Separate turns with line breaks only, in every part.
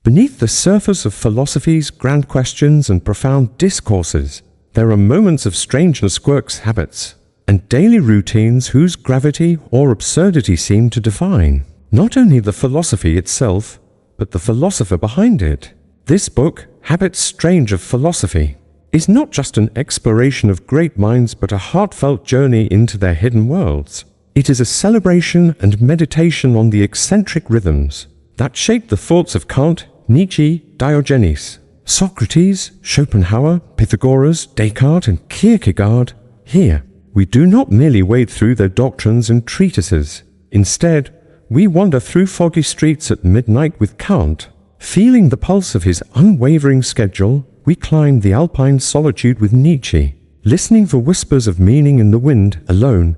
Beneath the surface of philosophy's grand questions and profound discourses, there are moments of strangeness, quirks, habits, and daily routines whose gravity or absurdity seem to define not only the philosophy itself, but the philosopher behind it. This book, Habits Strange of Philosophy, is not just an exploration of great minds but a heartfelt journey into their hidden worlds. It is a celebration and meditation on the eccentric rhythms that shaped the thoughts of Kant, Nietzsche, Diogenes, Socrates, Schopenhauer, Pythagoras, Descartes, and Kierkegaard. Here, we do not merely wade through their doctrines and treatises. Instead, we wander through foggy streets at midnight with Kant. Feeling the pulse of his unwavering schedule, we climb the alpine solitude with Nietzsche. Listening for whispers of meaning in the wind alone,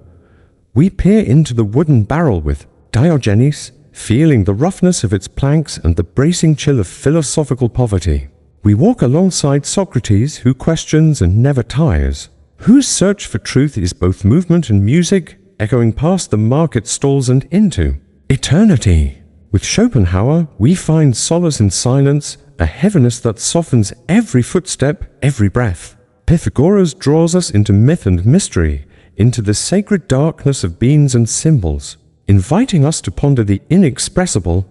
we peer into the wooden barrel with Diogenes, feeling the roughness of its planks and the bracing chill of philosophical poverty. We walk alongside Socrates, who questions and never tires, whose search for truth is both movement and music, echoing past the market stalls and into eternity. With Schopenhauer, we find solace in silence, a heaviness that softens every footstep, every breath. Pythagoras draws us into myth and mystery, into the sacred darkness of beings and symbols, inviting us to ponder the inexpressible.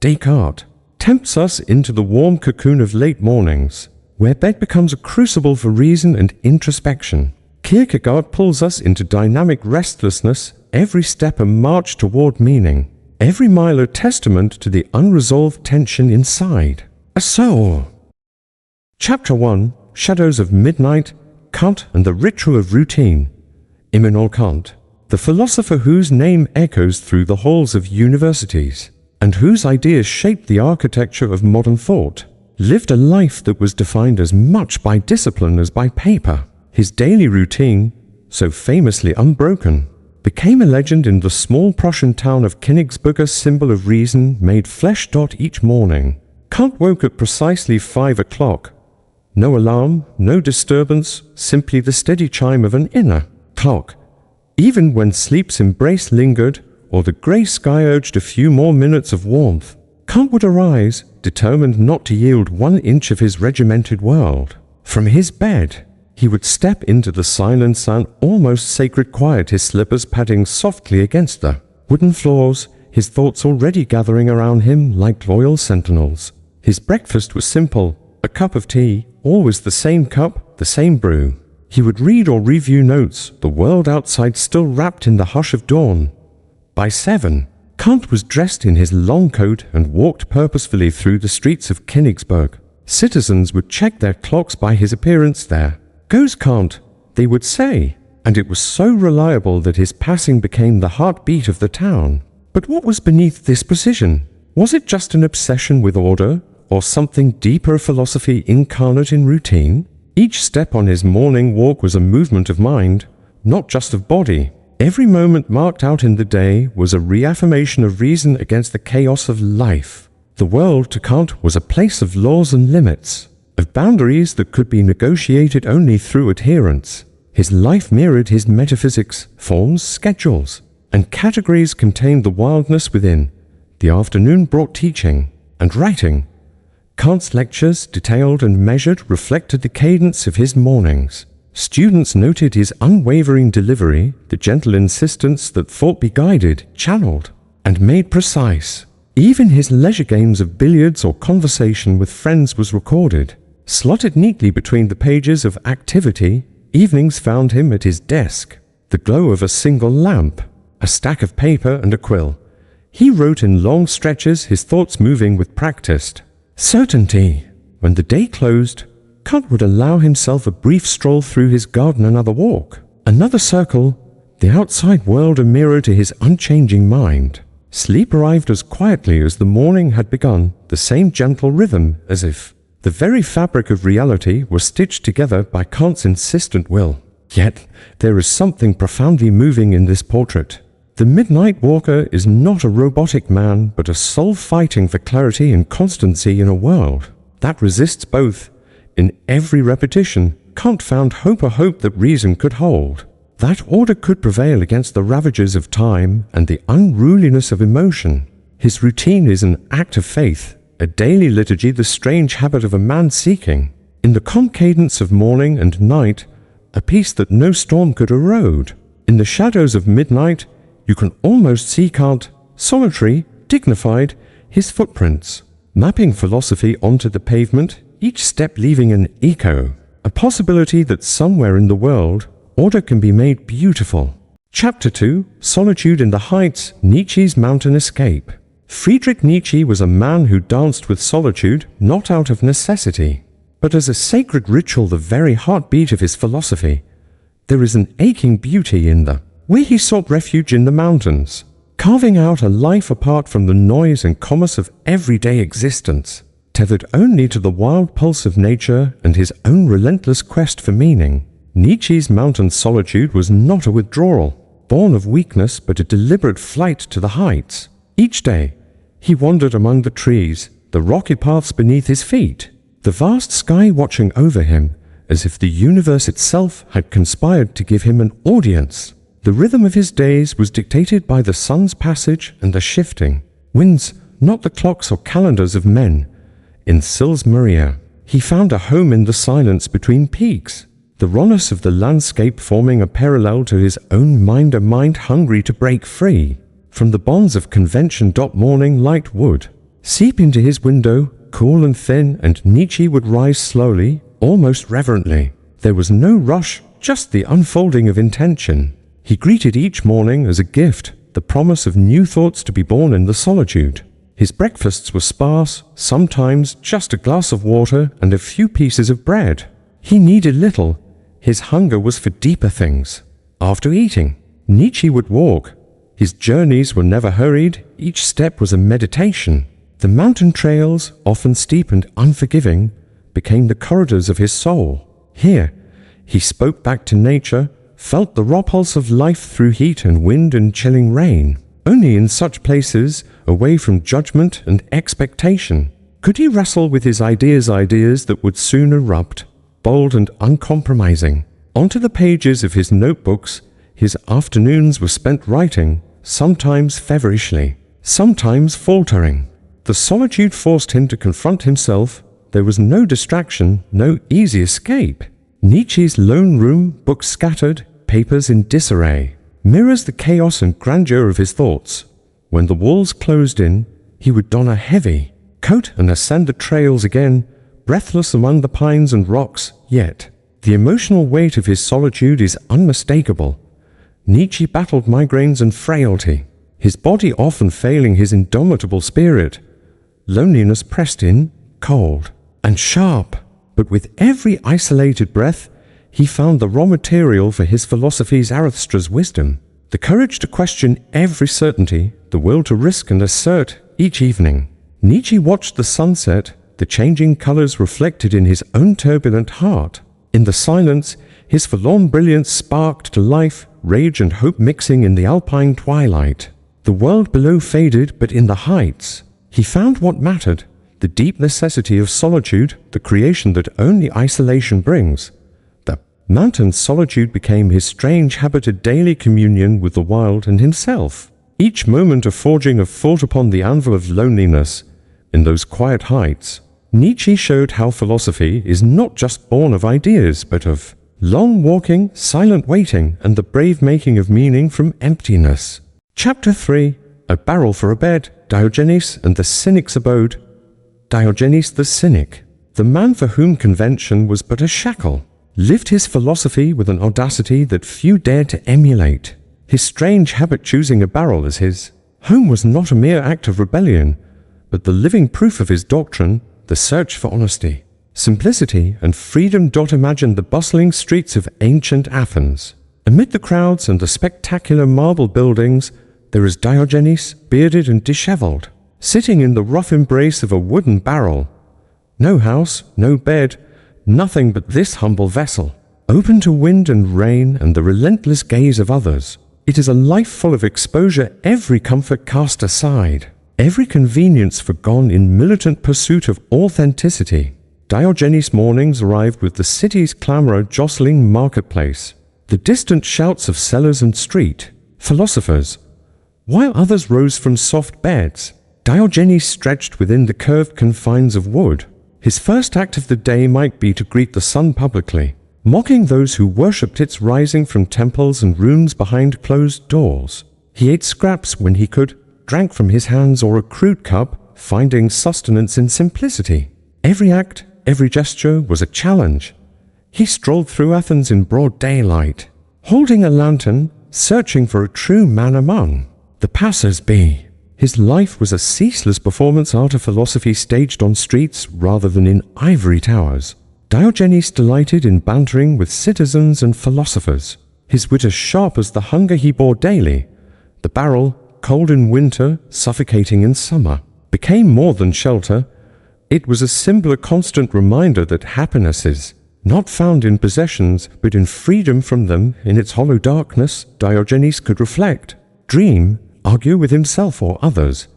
Descartes tempts us into the warm cocoon of late mornings, where bed becomes a crucible for reason and introspection. Kierkegaard pulls us into dynamic restlessness, every step a march toward meaning, every mile a testament to the unresolved tension inside. A soul. Chapter 1, Shadows of Midnight, Kant and the Ritual of Routine. Immanuel Kant, the philosopher whose name echoes through the halls of universities, and whose ideas shaped the architecture of modern thought, lived a life that was defined as much by discipline as by paper. His daily routine, so famously unbroken, became a legend in the small Prussian town of Königsberg, a symbol of reason made flesh. Each morning, Kant woke at precisely 5 o'clock. No alarm, no disturbance, simply the steady chime of an inner clock. Even when sleep's embrace lingered, or the grey sky urged a few more minutes of warmth, Kant would arise, determined not to yield 1 inch of his regimented world. From his bed, he would step into the silence and almost sacred quiet, his slippers padding softly against the wooden floors, his thoughts already gathering around him like loyal sentinels. His breakfast was simple, a cup of tea, always the same cup, the same brew. He would read or review notes, the world outside still wrapped in the hush of dawn. By 7, Kant was dressed in his long coat and walked purposefully through the streets of Königsberg. Citizens would check their clocks by his appearance. There goes Kant, they would say, and it was so reliable that his passing became the heartbeat of the town. But what was beneath this precision? Was it just an obsession with order, or something deeper, philosophy incarnate in routine? Each step on his morning walk was a movement of mind, not just of body. Every moment marked out in the day was a reaffirmation of reason against the chaos of life. The world, to Kant, was a place of laws and limits, of boundaries that could be negotiated only through adherence. His life mirrored his metaphysics, forms, schedules, and categories contained the wildness within. The afternoon brought teaching and writing. Kant's lectures, detailed and measured, reflected the cadence of his mornings. Students noted his unwavering delivery, the gentle insistence that thought be guided, channeled, and made precise. Even his leisure games of billiards or conversation with friends was recorded. Slotted neatly between the pages of activity, evenings found him at his desk, the glow of a single lamp, a stack of paper and a quill. He wrote in long stretches, his thoughts moving with practiced certainty. When the day closed, Kant would allow himself a brief stroll through his garden, another walk, another circle, the outside world a mirror to his unchanging mind. Sleep arrived as quietly as the morning had begun, the same gentle rhythm, as if the very fabric of reality was stitched together by Kant's insistent will. Yet, there is something profoundly moving in this portrait. The midnight walker is not a robotic man, but a soul fighting for clarity and constancy in a world that resists both. In every repetition, Kant found hope, a hope that reason could hold, that order could prevail against the ravages of time and the unruliness of emotion. His routine is an act of faith, a daily liturgy the strange habit of a man seeking, in the calm cadence of morning and night, a peace that no storm could erode. In the shadows of midnight, you can almost see Kant, solitary, dignified, his footprints, mapping philosophy onto the pavement, each step leaving an echo, a possibility that somewhere in the world, order can be made beautiful. Chapter 2, Solitude in the Heights, Nietzsche's Mountain Escape. Friedrich Nietzsche was a man who danced with solitude not out of necessity, but as a sacred ritual, the very heartbeat of his philosophy. There is an aching beauty in the way he sought refuge in the mountains, carving out a life apart from the noise and commerce of everyday existence, tethered only to the wild pulse of nature and his own relentless quest for meaning. Nietzsche's mountain solitude was not a withdrawal, born of weakness, but a deliberate flight to the heights. Each day, he wandered among the trees, the rocky paths beneath his feet, the vast sky watching over him, as if the universe itself had conspired to give him an audience. The rhythm of his days was dictated by the sun's passage and the shifting winds, not the clocks or calendars of men. In Sils Maria, he found a home in the silence between peaks, the rawness of the landscape forming a parallel to his own mind, a mind hungry to break free from the bonds of convention. Morning light would seep into his window, cool and thin, and Nietzsche would rise slowly, almost reverently. There was no rush, just the unfolding of intention. He greeted each morning as a gift, the promise of new thoughts to be born in the solitude. His breakfasts were sparse, sometimes just a glass of water and a few pieces of bread. He needed little. His hunger was for deeper things. After eating, Nietzsche would walk. His journeys were never hurried, each step was a meditation. The mountain trails, often steep and unforgiving, became the corridors of his soul. Here, he spoke back to nature, felt the raw pulse of life through heat and wind and chilling rain. Only in such places, away from judgment and expectation, could he wrestle with his ideas that would soon erupt, bold and uncompromising. Onto the pages of his notebooks, his afternoons were spent writing, sometimes feverishly, sometimes faltering. The solitude forced him to confront himself. There was no distraction, no easy escape. Nietzsche's lone room, books scattered, papers in disarray, mirrors the chaos and grandeur of his thoughts. When the walls closed in, he would don a heavy coat and ascend the trails again, breathless among the pines and rocks. Yet, the emotional weight of his solitude is unmistakable. Nietzsche battled migraines and frailty, his body often failing his indomitable spirit. Loneliness pressed in, cold and sharp, but with every isolated breath, he found the raw material for his philosophy's Zarathustra's wisdom, the courage to question every certainty, the will to risk and assert. Each evening, Nietzsche watched the sunset, the changing colors reflected in his own turbulent heart. In the silence, his forlorn brilliance sparked to life, rage and hope mixing in the alpine twilight. The world below faded, but in the heights, he found what mattered, the deep necessity of solitude, the creation that only isolation brings. The mountain solitude became his strange habited daily communion with the wild and himself. Each moment a forging of thought upon the anvil of loneliness. In those quiet heights, Nietzsche showed how philosophy is not just born of ideas, but of long walking, silent waiting, and the brave making of meaning from emptiness. Chapter 3, A Barrel for a Bed, Diogenes and the Cynic's Abode. Diogenes the Cynic, the man for whom convention was but a shackle, lived his philosophy with an audacity that few dared to emulate. His strange habit choosing a barrel as his home was not a mere act of rebellion, but the living proof of his doctrine, the search for honesty, simplicity, and freedom. Imagine the bustling streets of ancient Athens. Amid the crowds and the spectacular marble buildings, there is Diogenes, bearded and disheveled, sitting in the rough embrace of a wooden barrel. No house, no bed, nothing but this humble vessel, open to wind and rain and the relentless gaze of others. It is a life full of exposure, every comfort cast aside, every convenience forgone in militant pursuit of authenticity. Diogenes' mornings arrived with the city's clamor jostling marketplace, the distant shouts of sellers and street philosophers. While others rose from soft beds, Diogenes stretched within the curved confines of wood. His first act of the day might be to greet the sun publicly, mocking those who worshipped its rising from temples and rooms behind closed doors. He ate scraps when he could, drank from his hands or a crude cup, finding sustenance in simplicity. Every act, every gesture was a challenge. He strolled through Athens in broad daylight, holding a lantern, searching for a true man among the passers-by. His life was a ceaseless performance art of philosophy staged on streets rather than in ivory towers. Diogenes delighted in bantering with citizens and philosophers, his wit as sharp as the hunger he bore daily. The barrel, cold in winter, suffocating in summer, became more than shelter. It was a symbol, a constant reminder that happiness is not found in possessions, but in freedom from them. In its hollow darkness, Diogenes could reflect, dream, argue with himself or others.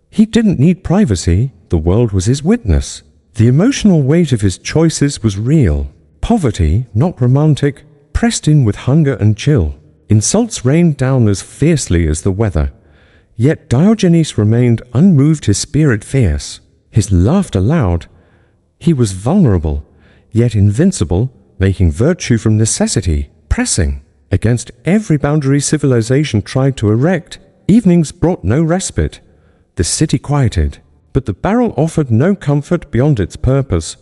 He didn't need privacy, the world was his witness. The emotional weight of his choices was real. Poverty, not romantic, pressed in with hunger and chill. Insults rained down as fiercely as the weather. Yet Diogenes remained unmoved, his spirit fierce, his laughter loud. He was vulnerable, yet invincible, making virtue from necessity, pressing against every boundary civilization tried to erect. Evenings brought no respite. The city quieted, but the barrel offered no comfort beyond its purpose.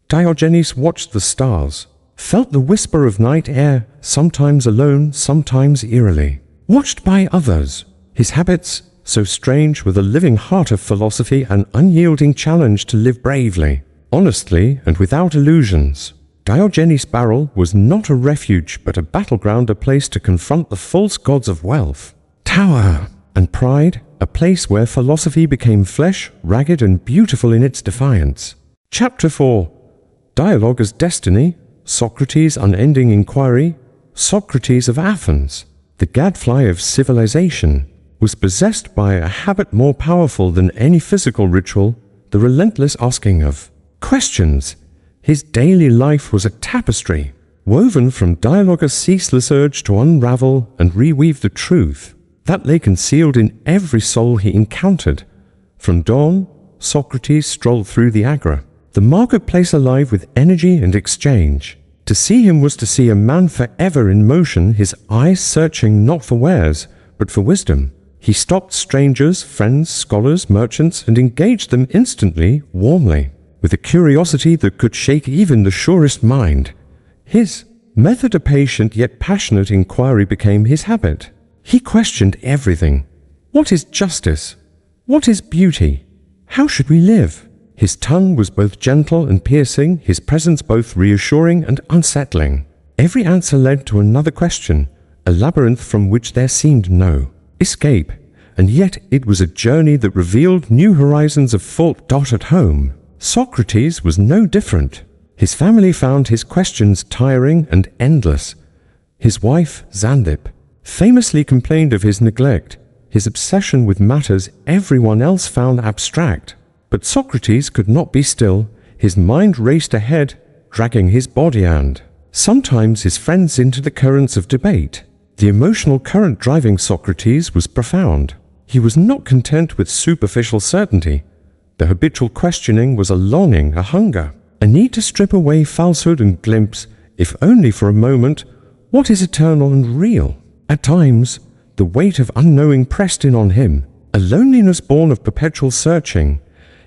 Diogenes watched the stars, felt the whisper of night air, sometimes alone, sometimes eerily. Watched by others, his habits, so strange, were the living heart of philosophy, an unyielding challenge to live bravely, honestly, and without illusions. Diogenes' barrel was not a refuge, but a battleground, a place to confront the false gods of wealth, power, and pride, a place where philosophy became flesh, ragged and beautiful in its defiance. Chapter 4. Dialogue as Destiny, Socrates' Unending Inquiry. Socrates of Athens, the gadfly of civilization, was possessed by a habit more powerful than any physical ritual, the relentless asking of questions. His daily life was a tapestry, woven from dialogue, a ceaseless urge to unravel and reweave the truth that lay concealed in every soul he encountered. From dawn, Socrates strolled through the agora, the marketplace alive with energy and exchange. To see him was to see a man forever in motion, his eyes searching not for wares, but for wisdom. He stopped strangers, friends, scholars, merchants, and engaged them instantly, warmly, with a curiosity that could shake even the surest mind. His method, a patient yet passionate inquiry, became his habit. He questioned everything. What is justice? What is beauty? How should we live? His tongue was both gentle and piercing, his presence both reassuring and unsettling. Every answer led to another question, a labyrinth from which there seemed no escape, and yet it was a journey that revealed new horizons of thought. At home, Socrates was no different. His family found his questions tiring and endless. His wife, Xanthip, famously complained of his neglect, his obsession with matters everyone else found abstract. But Socrates could not be still. His mind raced ahead, dragging his body and sometimes his friends into the currents of debate. The emotional current driving Socrates was profound. He was not content with superficial certainty. The habitual questioning was a longing, a hunger, a need to strip away falsehood and glimpse, if only for a moment, what is eternal and real. At times, the weight of unknowing pressed in on him, a loneliness born of perpetual searching.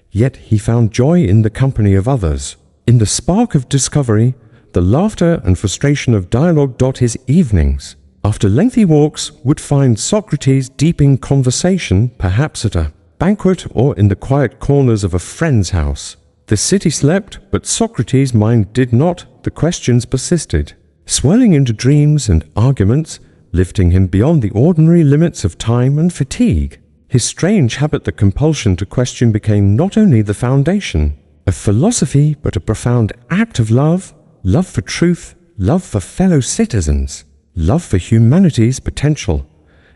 Yet he found joy in the company of others, in the spark of discovery, the laughter and frustration of dialogue. His evenings, after lengthy walks, would find Socrates deep in conversation, perhaps at a banquet or in the quiet corners of a friend's house. The city slept, but Socrates' mind did not. The questions persisted, swelling into dreams and arguments, lifting him beyond the ordinary limits of time and fatigue. His strange habit, the compulsion to question, became not only the foundation of philosophy, but a profound act of love, love for truth, love for fellow citizens, love for humanity's potential.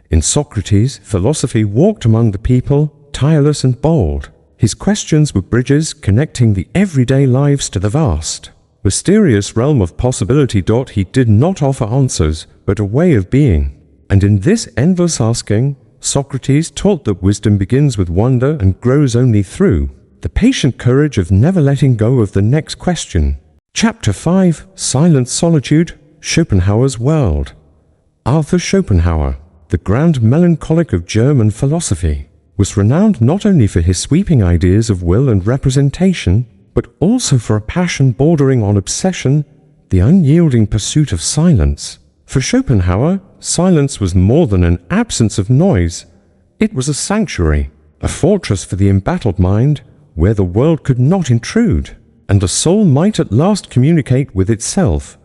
In Socrates, philosophy walked among the people, tireless and bold. His questions were bridges connecting the everyday lives to the vast, mysterious realm of possibility. He did not offer answers, but a way of being. And in this endless asking, Socrates taught that wisdom begins with wonder and grows only through the patient courage of never letting go of the next question. Chapter 5, Silent Solitude, Schopenhauer's World. Arthur Schopenhauer, the grand melancholic of German philosophy, was renowned not only for his sweeping ideas of will and representation, but also for a passion bordering on obsession, the unyielding pursuit of silence. For Schopenhauer, silence was more than an absence of noise. It was a sanctuary, a fortress for the embattled mind, where the world could not intrude, and the soul might at last communicate with itself.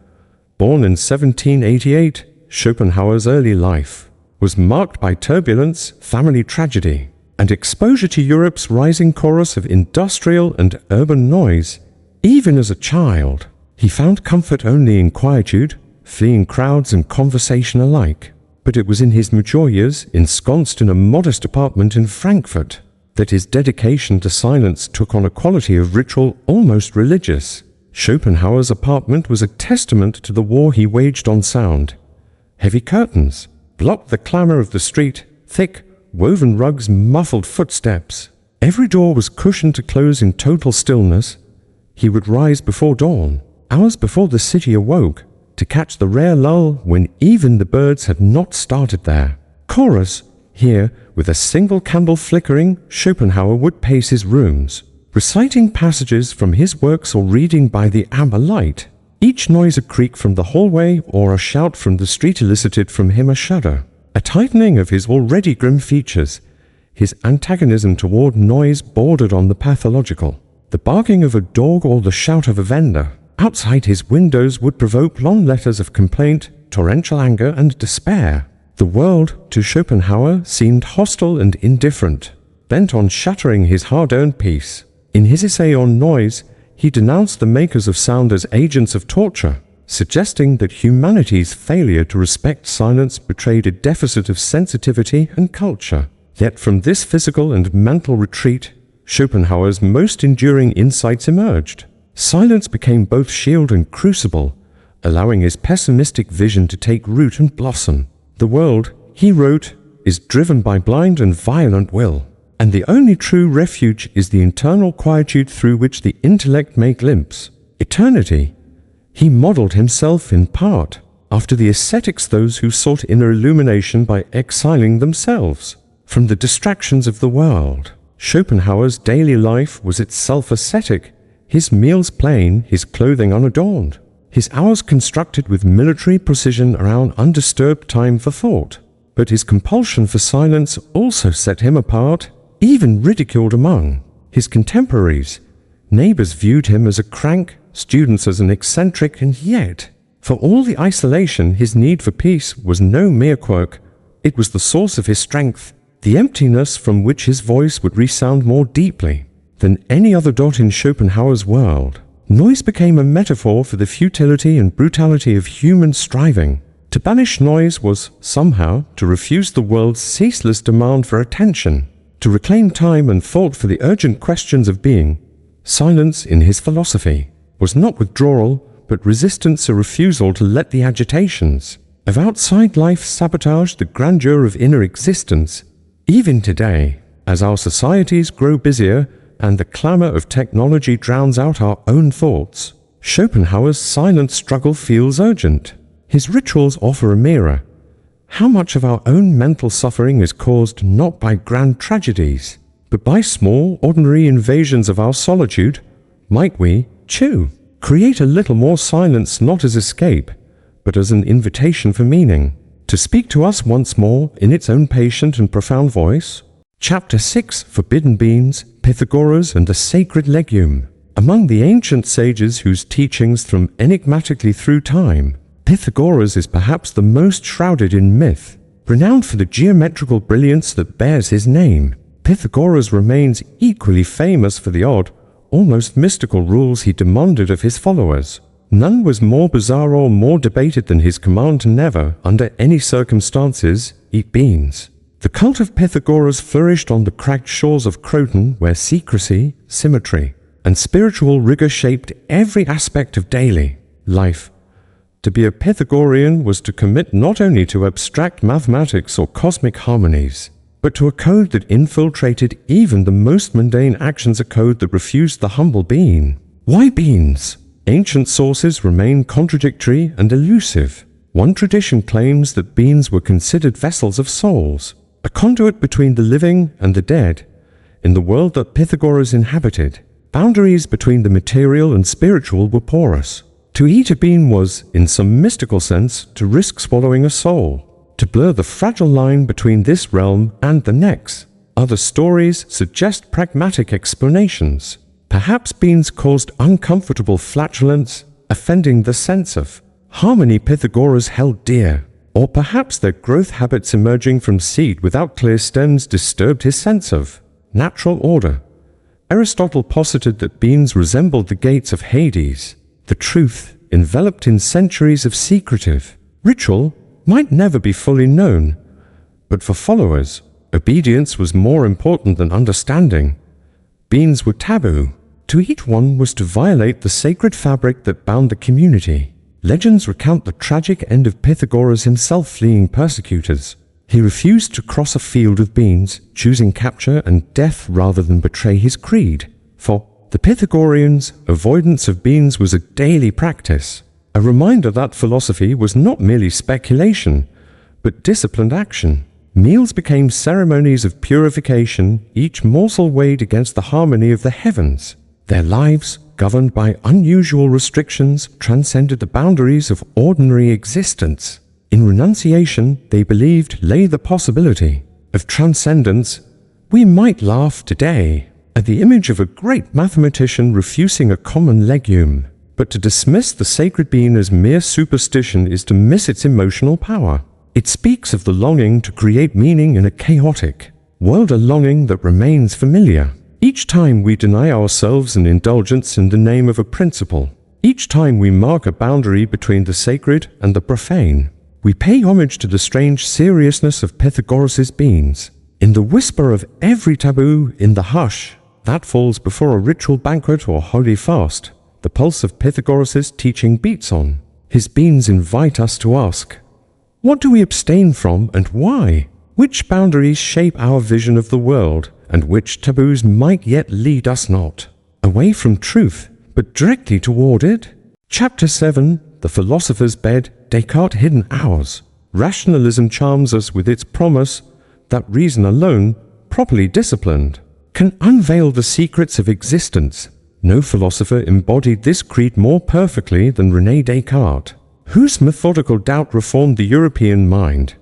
Born in 1788, Schopenhauer's early life was marked by turbulence, family tragedy, and exposure to Europe's rising chorus of industrial and urban noise. Even as a child, he found comfort only in quietude, fleeing crowds and conversation alike. But it was in his mature years, ensconced in a modest apartment in Frankfurt, that his dedication to silence took on a quality of ritual almost religious. Schopenhauer's apartment was a testament to the war he waged on sound. Heavy curtains blocked the clamor of the street, thick, woven rugs muffled footsteps. Every door was cushioned to close in total stillness. He would rise before dawn, hours before the city awoke, to catch the rare lull when even the birds had not started there. Chorus, here, with a single candle flickering, Schopenhauer would pace his rooms, reciting passages from his works or reading by the amber light. Each noise a creak from the hallway or a shout from the street elicited from him a shudder, a tightening of his already grim features. His antagonism toward noise bordered on the pathological. The barking of a dog or the shout of a vendor outside his windows would provoke long letters of complaint, torrential anger, and despair. The world, to Schopenhauer, seemed hostile and indifferent, bent on shattering his hard-earned peace. In his essay on noise, he denounced the makers of sound as agents of torture, suggesting that humanity's failure to respect silence betrayed a deficit of sensitivity and culture. Yet from this physical and mental retreat, Schopenhauer's most enduring insights emerged. Silence became both shield and crucible, allowing his pessimistic vision to take root and blossom. The world, he wrote, is driven by blind and violent will, and the only true refuge is the internal quietude through which the intellect may glimpse eternity. He modeled himself in part after the ascetics, those who sought inner illumination by exiling themselves from the distractions of the world. Schopenhauer's daily life was itself ascetic, his meals plain, his clothing unadorned, his hours constructed with military precision around undisturbed time for thought. But his compulsion for silence also set him apart, even ridiculed among his contemporaries. Neighbors viewed him as a crank, students as an eccentric, and yet, for all the isolation, his need for peace was no mere quirk. It was the source of his strength, the emptiness from which his voice would resound more deeply than any other dot in Schopenhauer's world. Noise became a metaphor for the futility and brutality of human striving. To banish noise was, somehow, to refuse the world's ceaseless demand for attention, to reclaim time and thought for the urgent questions of being. Silence, in his philosophy, was not withdrawal, but resistance, a refusal to let the agitations of outside life sabotage the grandeur of inner existence. Even today, as our societies grow busier and the clamor of technology drowns out our own thoughts, Schopenhauer's silent struggle feels urgent. His rituals offer a mirror. How much of our own mental suffering is caused not by grand tragedies, but by small, ordinary invasions of our solitude? Might we, too, create a little more silence, not as escape, but as an invitation for meaning, to speak to us once more in its own patient and profound voice? Chapter 6, Forbidden Beans, Pythagoras and the Sacred Legume. Among the ancient sages whose teachings thrum enigmatically through time, Pythagoras is perhaps the most shrouded in myth. Renowned for the geometrical brilliance that bears his name, Pythagoras remains equally famous for the odd, almost mystical rules he demanded of his followers. None was more bizarre or more debated than his command to never, under any circumstances, eat beans. The cult of Pythagoras flourished on the cracked shores of Croton, where secrecy, symmetry, and spiritual rigor shaped every aspect of daily life. To be a Pythagorean was to commit not only to abstract mathematics or cosmic harmonies, but to a code that infiltrated even the most mundane actions, a code that refused the humble being. Why beings? Ancient sources remain contradictory and elusive. One tradition claims that beings were considered vessels of souls, a conduit between the living and the dead. In the world that Pythagoras inhabited, boundaries between the material and spiritual were porous. To eat a bean was, in some mystical sense, to risk swallowing a soul, to blur the fragile line between this realm and the next. Other stories suggest pragmatic explanations. Perhaps beans caused uncomfortable flatulence, offending the sense of harmony Pythagoras held dear. Or perhaps their growth habits emerging from seed without clear stems disturbed his sense of natural order. Aristotle posited that beans resembled the gates of Hades. The truth, enveloped in centuries of secretive ritual, might never be fully known. But for followers, obedience was more important than understanding. Beans were taboo. To eat one was to violate the sacred fabric that bound the community. Legends recount the tragic end of Pythagoras himself fleeing persecutors. He refused to cross a field of beans, choosing capture and death rather than betray his creed. For the Pythagoreans, avoidance of beans was a daily practice, a reminder that philosophy was not merely speculation, but disciplined action. Meals became ceremonies of purification, each morsel weighed against the harmony of the heavens. Their lives, governed by unusual restrictions, transcended the boundaries of ordinary existence. In renunciation, they believed, lay the possibility of transcendence. We might laugh today at the image of a great mathematician refusing a common legume, but to dismiss the sacred bean as mere superstition is to miss its emotional power. It speaks of the longing to create meaning in a chaotic world, a longing that remains familiar. Each time we deny ourselves an indulgence in the name of a principle, each time we mark a boundary between the sacred and the profane, we pay homage to the strange seriousness of Pythagoras's beans. In the whisper of every taboo, in the hush that falls before a ritual banquet or holy fast, the pulse of Pythagoras's teaching beats on. His beans invite us to ask, what do we abstain from and why? Which boundaries shape our vision of the world, and which taboos might yet lead us not away from truth, but directly toward it? Chapter 7, The Philosopher's Bed, Descartes' Hidden Hours. Rationalism charms us with its promise that reason alone, properly disciplined, can unveil the secrets of existence. No philosopher embodied this creed more perfectly than René Descartes, whose methodical doubt reformed the European mind.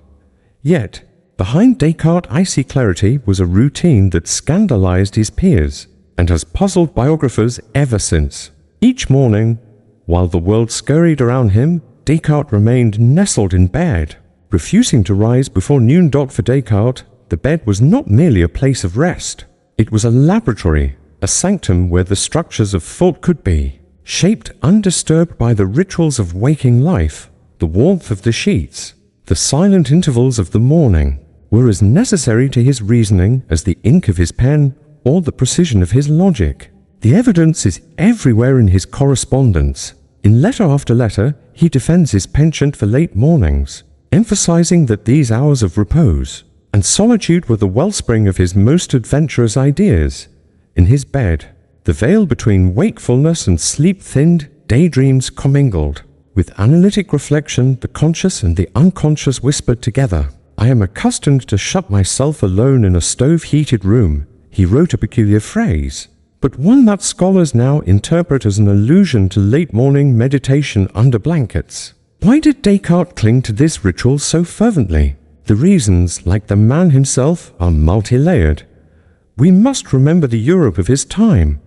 Yet, behind Descartes' icy clarity was a routine that scandalized his peers and has puzzled biographers ever since. Each morning, while the world scurried around him, Descartes remained nestled in bed, refusing to rise before noon. For Descartes, the bed was not merely a place of rest. It was a laboratory, a sanctum where the structures of thought could be, shaped undisturbed by the rituals of waking life. The warmth of the sheets, the silent intervals of the morning, were as necessary to his reasoning as the ink of his pen or the precision of his logic. The evidence is everywhere in his correspondence. In letter after letter, he defends his penchant for late mornings, emphasizing that these hours of repose and solitude were the wellspring of his most adventurous ideas. In his bed, the veil between wakefulness and sleep thinned, daydreams commingled. With analytic reflection, the conscious and the unconscious whispered together. I am accustomed to shut myself alone in a stove-heated room. He wrote a peculiar phrase, but one that scholars now interpret as an allusion to late-morning meditation under blankets. Why did Descartes cling to this ritual so fervently? The reasons, like the man himself, are multi-layered. We must remember the Europe of his time.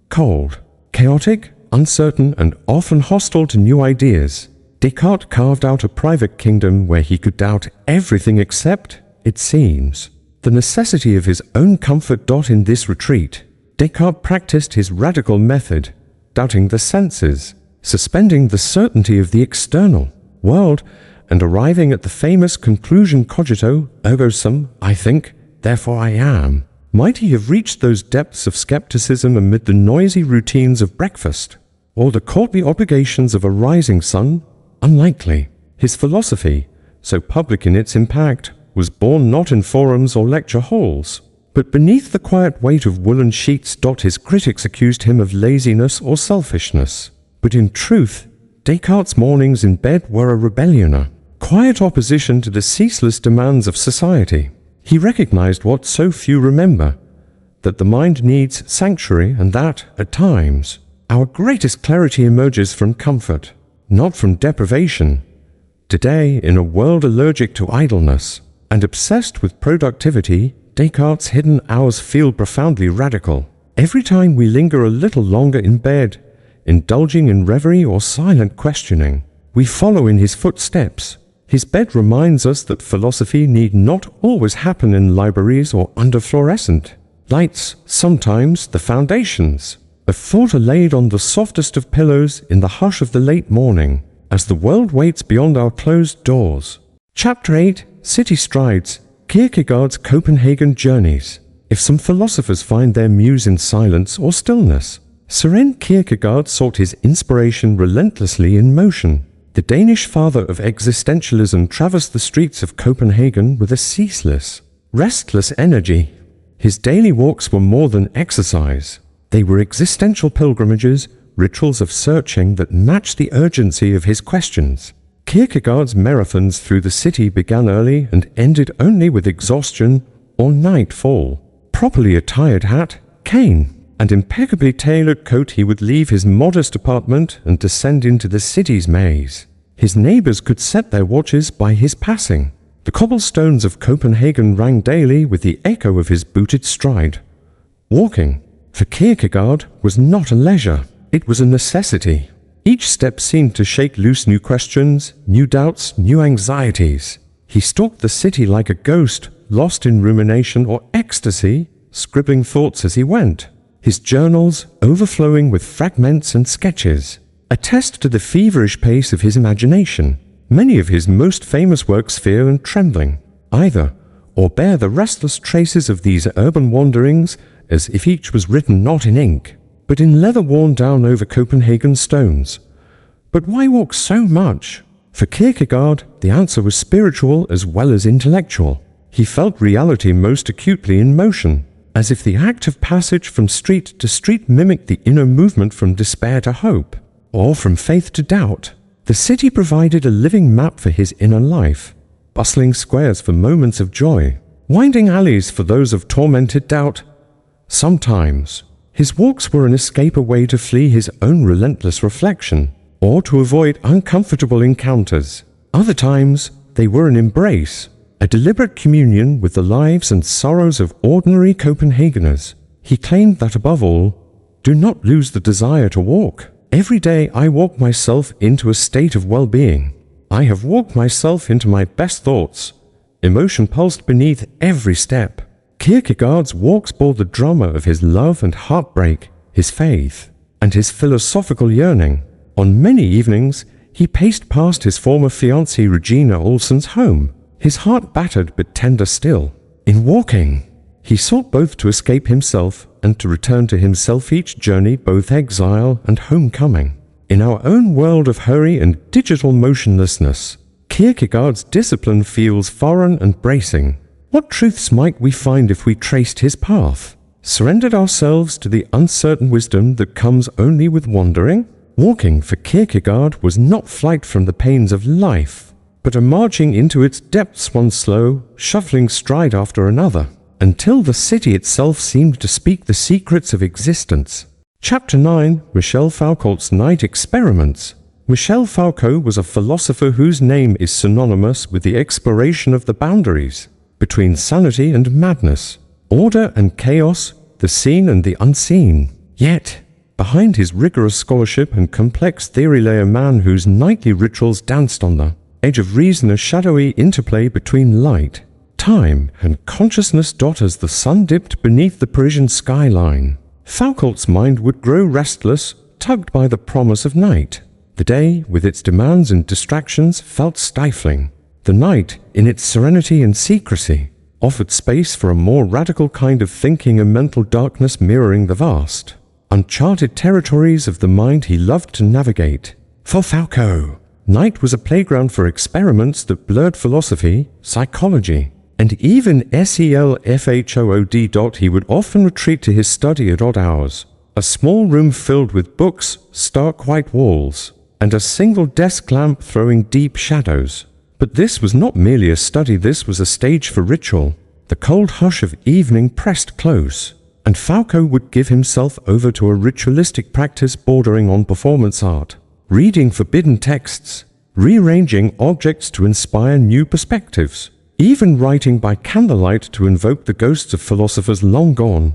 Cold, chaotic, uncertain, and often hostile to new ideas. Descartes carved out a private kingdom where he could doubt everything except, it seems, the necessity of his own comfort. In this retreat, Descartes practiced his radical method, doubting the senses, suspending the certainty of the external world, and arriving at the famous conclusion cogito, ergo sum, I think, therefore I am. Might he have reached those depths of skepticism amid the noisy routines of breakfast, or the courtly obligations of a rising sun? Unlikely. His philosophy, so public in its impact, was born not in forums or lecture halls, but beneath the quiet weight of woolen sheets. His critics accused him of laziness or selfishness. But in truth, Descartes' mornings in bed were a rebellion, a quiet opposition to the ceaseless demands of society. He recognized what so few remember, that the mind needs sanctuary, and that, at times, our greatest clarity emerges from comfort, not from deprivation. Today, in a world allergic to idleness and obsessed with productivity, Descartes' hidden hours feel profoundly radical. Every time we linger a little longer in bed, indulging in reverie or silent questioning, we follow in his footsteps. His bed reminds us that philosophy need not always happen in libraries or under fluorescent lights. Sometimes the foundations of thought are laid on the softest of pillows in the hush of the late morning, as the world waits beyond our closed doors. Chapter 8, City Strides, Kierkegaard's Copenhagen Journeys. If some philosophers find their muse in silence or stillness, Søren Kierkegaard sought his inspiration relentlessly in motion. The Danish father of existentialism traversed the streets of Copenhagen with a ceaseless, restless energy. His daily walks were more than exercise. They were existential pilgrimages, rituals of searching that matched the urgency of his questions. Kierkegaard's marathons through the city began early and ended only with exhaustion or nightfall. Properly attired hat, cane, and impeccably tailored coat, he would leave his modest apartment and descend into the city's maze. His neighbors could set their watches by his passing. The cobblestones of Copenhagen rang daily with the echo of his booted stride. Walking, for Kierkegaard, was not a leisure. It was a necessity. Each step seemed to shake loose new questions, new doubts, new anxieties. He stalked the city like a ghost, lost in rumination or ecstasy, scribbling thoughts as he went. His journals, overflowing with fragments and sketches, attest to the feverish pace of his imagination. Many of his most famous works, Fear and Trembling, either, or bear the restless traces of these urban wanderings, as if each was written not in ink, but in leather worn down over Copenhagen stones. But why walk so much? For Kierkegaard, the answer was spiritual as well as intellectual. He felt reality most acutely in motion, as if the act of passage from street to street mimicked the inner movement from despair to hope, or from faith to doubt. The city provided a living map for his inner life, bustling squares for moments of joy, winding alleys for those of tormented doubt. Sometimes, his walks were an escape, a way to flee his own relentless reflection, or to avoid uncomfortable encounters. Other times, they were an embrace, a deliberate communion with the lives and sorrows of ordinary Copenhageners. He claimed that above all, do not lose the desire to walk. Every day I walk myself into a state of well-being. I have walked myself into my best thoughts. Emotion pulsed beneath every step. Kierkegaard's walks bore the drama of his love and heartbreak, his faith, and his philosophical yearning. On many evenings, he paced past his former fiancée Regina Olsen's home, his heart battered but tender still. In walking, he sought both to escape himself and to return to himself, each journey both exile and homecoming. In our own world of hurry and digital motionlessness, Kierkegaard's discipline feels foreign and bracing. What truths might we find if we traced his path, surrendered ourselves to the uncertain wisdom that comes only with wandering? Walking for Kierkegaard was not flight from the pains of life, but a marching into its depths, one slow, shuffling stride after another, until the city itself seemed to speak the secrets of existence. Chapter 9, Michel Foucault's Night Experiments. Michel Foucault was a philosopher whose name is synonymous with the exploration of the boundaries between sanity and madness, order and chaos, the seen and the unseen. Yet, behind his rigorous scholarship and complex theory lay a man whose nightly rituals danced on the edge of reason, a shadowy interplay between light, time, and consciousness. As the sun dipped beneath the Parisian skyline, Foucault's mind would grow restless, tugged by the promise of night. The day, with its demands and distractions, felt stifling. The night, in its serenity and secrecy, offered space for a more radical kind of thinking, a mental darkness mirroring the vast, uncharted territories of the mind he loved to navigate. For Foucault, night was a playground for experiments that blurred philosophy, psychology, and even selfhood. He would often retreat to his study at odd hours, a small room filled with books, stark white walls, and a single desk lamp throwing deep shadows. But this was not merely a study, this was a stage for ritual. The cold hush of evening pressed close, and Falco would give himself over to a ritualistic practice bordering on performance art, reading forbidden texts, rearranging objects to inspire new perspectives, even writing by candlelight to invoke the ghosts of philosophers long gone.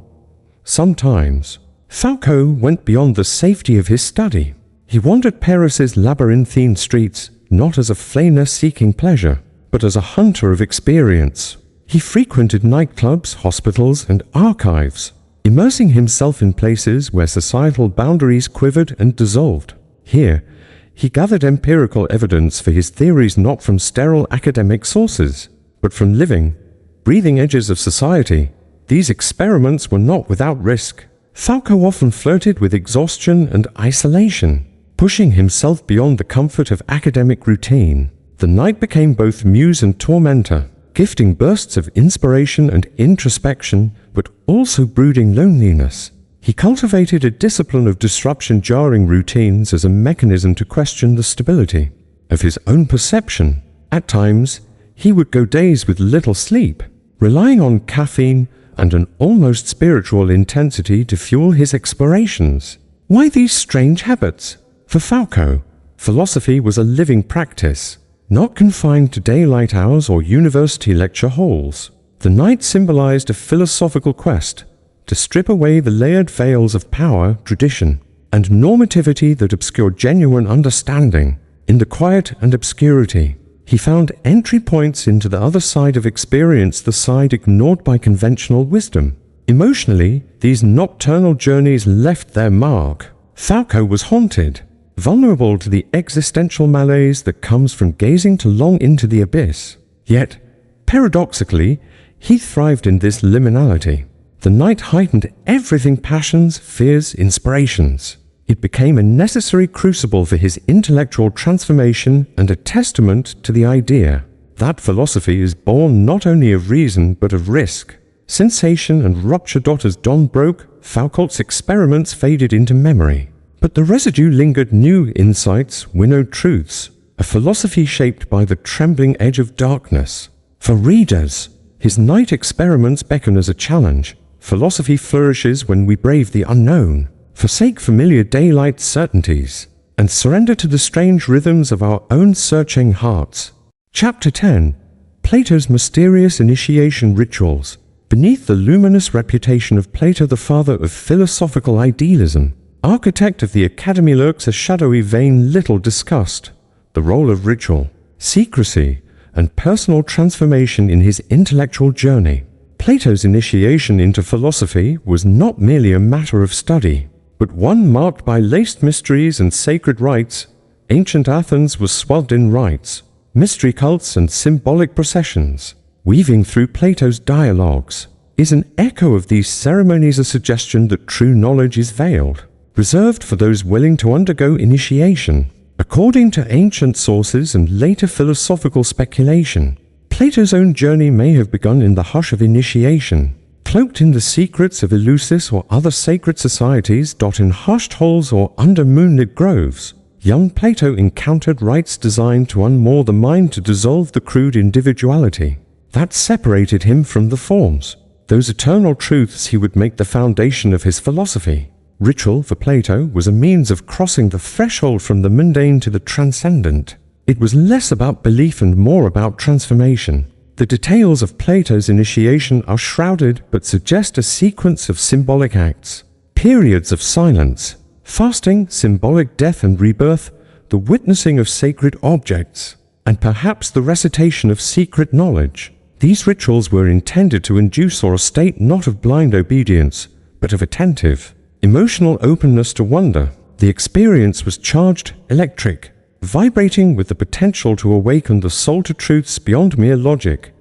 Sometimes, Falco went beyond the safety of his study. He wandered Paris's labyrinthine streets, not as a flainer seeking pleasure, but as a hunter of experience. He frequented nightclubs, hospitals, and archives, immersing himself in places where societal boundaries quivered and dissolved. Here, he gathered empirical evidence for his theories not from sterile academic sources, but from living, breathing edges of society. These experiments were not without risk. Falco often flirted with exhaustion and isolation, pushing himself beyond the comfort of academic routine. The night became both muse and tormentor, gifting bursts of inspiration and introspection, but also brooding loneliness. He cultivated a discipline of disruption, jarring routines as a mechanism to question the stability of his own perception. At times, he would go days with little sleep, relying on caffeine and an almost spiritual intensity to fuel his explorations. Why these strange habits? For Falco, philosophy was a living practice, not confined to daylight hours or university lecture halls. The night symbolized a philosophical quest to strip away the layered veils of power, tradition, and normativity that obscure genuine understanding. In the quiet and obscurity, he found entry points into the other side of experience, the side ignored by conventional wisdom. Emotionally, these nocturnal journeys left their mark. Falco was haunted, vulnerable to the existential malaise that comes from gazing too long into the abyss. Yet, paradoxically, he thrived in this liminality. The night heightened everything: passions, fears, inspirations. It became a necessary crucible for his intellectual transformation and a testament to the idea that philosophy is born not only of reason but of risk, sensation, and rupture. As dawn broke, Falco's experiments faded into memory. But the residue lingered: new insights, winnowed truths, a philosophy shaped by the trembling edge of darkness. For readers, his night experiments beckon as a challenge. Philosophy flourishes when we brave the unknown, forsake familiar daylight certainties, and surrender to the strange rhythms of our own searching hearts. Chapter 10. Plato's Mysterious Initiation Rituals. Beneath the luminous reputation of Plato, the father of philosophical idealism, architect of the academy, lurks a shadowy vein little discussed: the role of ritual, secrecy, and personal transformation in his intellectual journey. Plato's initiation into philosophy was not merely a matter of study, but one marked by laced mysteries and sacred rites. Ancient Athens was swathed in rites, mystery cults, and symbolic processions. Weaving through Plato's dialogues is an echo of these ceremonies, a suggestion that true knowledge is veiled, reserved for those willing to undergo initiation. According to ancient sources and later philosophical speculation, Plato's own journey may have begun in the hush of initiation, cloaked in the secrets of Eleusis or other sacred societies. In hushed halls or under moonlit groves, young Plato encountered rites designed to unmoor the mind, to dissolve the crude individuality that separated him from the forms. Those eternal truths he would make the foundation of his philosophy. Ritual for Plato was a means of crossing the threshold from the mundane to the transcendent. It was less about belief and more about transformation. The details of Plato's initiation are shrouded but suggest a sequence of symbolic acts, periods of silence, fasting, symbolic death and rebirth, the witnessing of sacred objects, and perhaps the recitation of secret knowledge. These rituals were intended to induce a state not of blind obedience, but of attentive, emotional openness to wonder. The experience was charged, electric, vibrating with the potential to awaken the soul to truths beyond mere logic.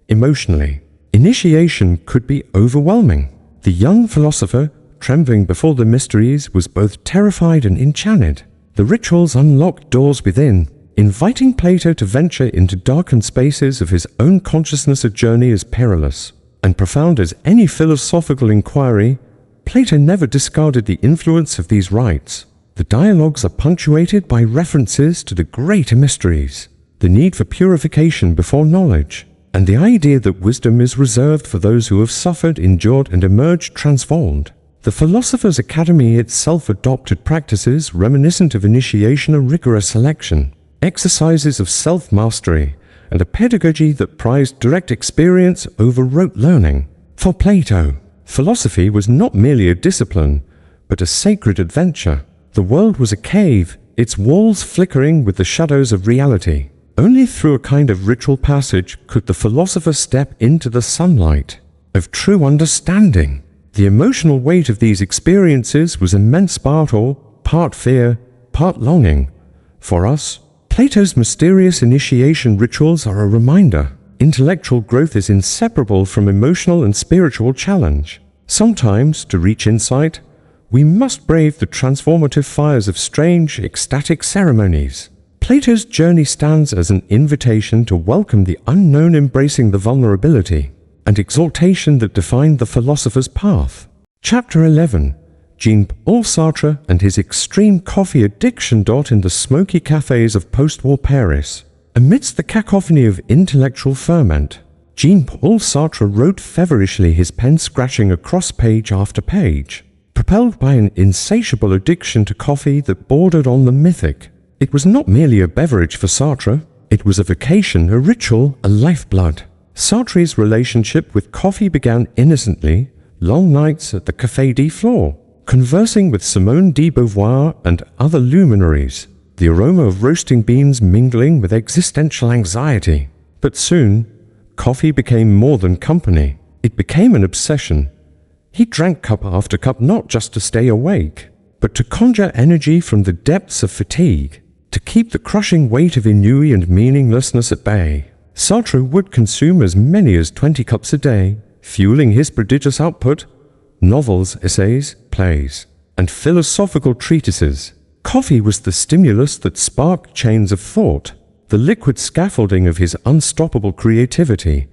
Emotionally, initiation could be overwhelming. The young philosopher, trembling before the mysteries, was both terrified and enchanted. The rituals unlocked doors within, inviting Plato to venture into darkened spaces of his own consciousness, a journey as perilous and profound as any philosophical inquiry. Plato never discarded the influence of these rites. The dialogues are punctuated by references to the greater mysteries, the need for purification before knowledge, and the idea that wisdom is reserved for those who have suffered, endured, and emerged transformed. The Philosophers' Academy itself adopted practices reminiscent of initiation, a rigorous selection, exercises of self-mastery, and a pedagogy that prized direct experience over rote learning. For Plato, philosophy was not merely a discipline, but a sacred adventure. The world was a cave, its walls flickering with the shadows of reality. Only through a kind of ritual passage could the philosopher step into the sunlight of true understanding. The emotional weight of these experiences was immense, part fear, part longing. For us, Plato's mysterious initiation rituals are a reminder. Intellectual growth is inseparable from emotional and spiritual challenge. Sometimes, to reach insight, we must brave the transformative fires of strange, ecstatic ceremonies. Plato's journey stands as an invitation to welcome the unknown, embracing the vulnerability and exaltation that defined the philosopher's path. Chapter 11. Jean-Paul Sartre and his extreme coffee addiction. In the smoky cafes of post-war Paris, amidst the cacophony of intellectual ferment, Jean-Paul Sartre wrote feverishly, his pen scratching across page after page, propelled by an insatiable addiction to coffee that bordered on the mythic. It was not merely a beverage for Sartre, it was a vocation, a ritual, a lifeblood. Sartre's relationship with coffee began innocently, long nights at the Café de Flore, conversing with Simone de Beauvoir and other luminaries, the aroma of roasting beans mingling with existential anxiety. But soon, coffee became more than company. It became an obsession. He drank cup after cup, not just to stay awake, but to conjure energy from the depths of fatigue, to keep the crushing weight of ennui and meaninglessness at bay. Sartre would consume as many as 20 cups a day, fueling his prodigious output: novels, essays, plays, and philosophical treatises. Coffee was the stimulus that sparked chains of thought, the liquid scaffolding of his unstoppable creativity.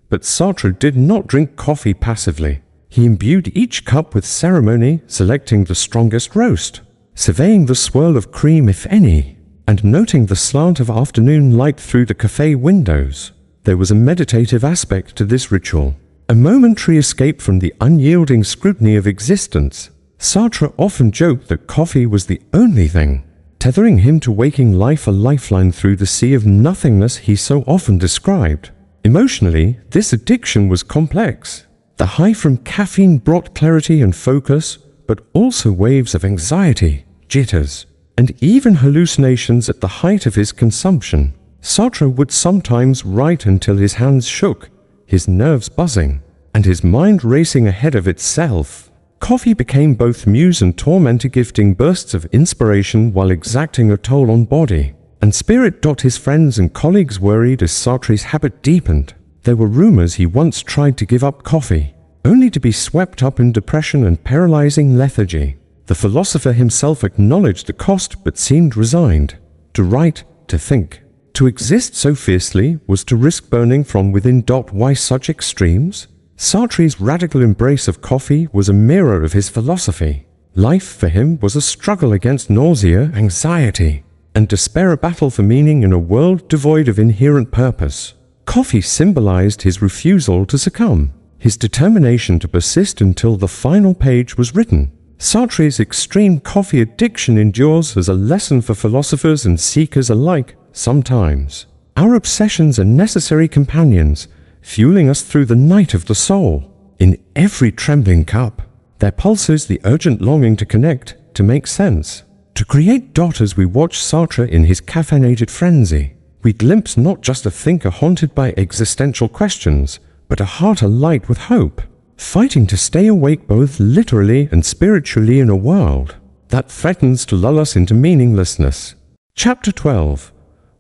But Sartre did not drink coffee passively. He imbued each cup with ceremony, selecting the strongest roast, surveying the swirl of cream, if any, and noting the slant of afternoon light through the café windows. There was a meditative aspect to this ritual, a momentary escape from the unyielding scrutiny of existence. Sartre often joked that coffee was the only thing tethering him to waking life, a lifeline through the sea of nothingness he so often described. Emotionally, this addiction was complex. The high from caffeine brought clarity and focus, but also waves of anxiety, jitters, and even hallucinations at the height of his consumption. Sartre would sometimes write until his hands shook, his nerves buzzing, and his mind racing ahead of itself. Coffee became both muse and tormentor, gifting bursts of inspiration while exacting a toll on body and spirit. His friends and colleagues worried as Sartre's habit deepened. There were rumors he once tried to give up coffee, only to be swept up in depression and paralyzing lethargy. The philosopher himself acknowledged the cost but seemed resigned. To write, to think, to exist so fiercely was to risk burning from within. Why such extremes? Sartre's radical embrace of coffee was a mirror of his philosophy. Life for him was a struggle against nausea, anxiety, and despair, a battle for meaning in a world devoid of inherent purpose. Coffee symbolized his refusal to succumb, his determination to persist until the final page was written. Sartre's extreme coffee addiction endures as a lesson for philosophers and seekers alike. Sometimes our obsessions are necessary companions, fueling us through the night of the soul. In every trembling cup, there pulses the urgent longing to connect, to make sense, to create. As we watch Sartre in his caffeinated frenzy, we glimpse not just a thinker haunted by existential questions, but a heart alight with hope, fighting to stay awake both literally and spiritually in a world that threatens to lull us into meaninglessness. Chapter 12.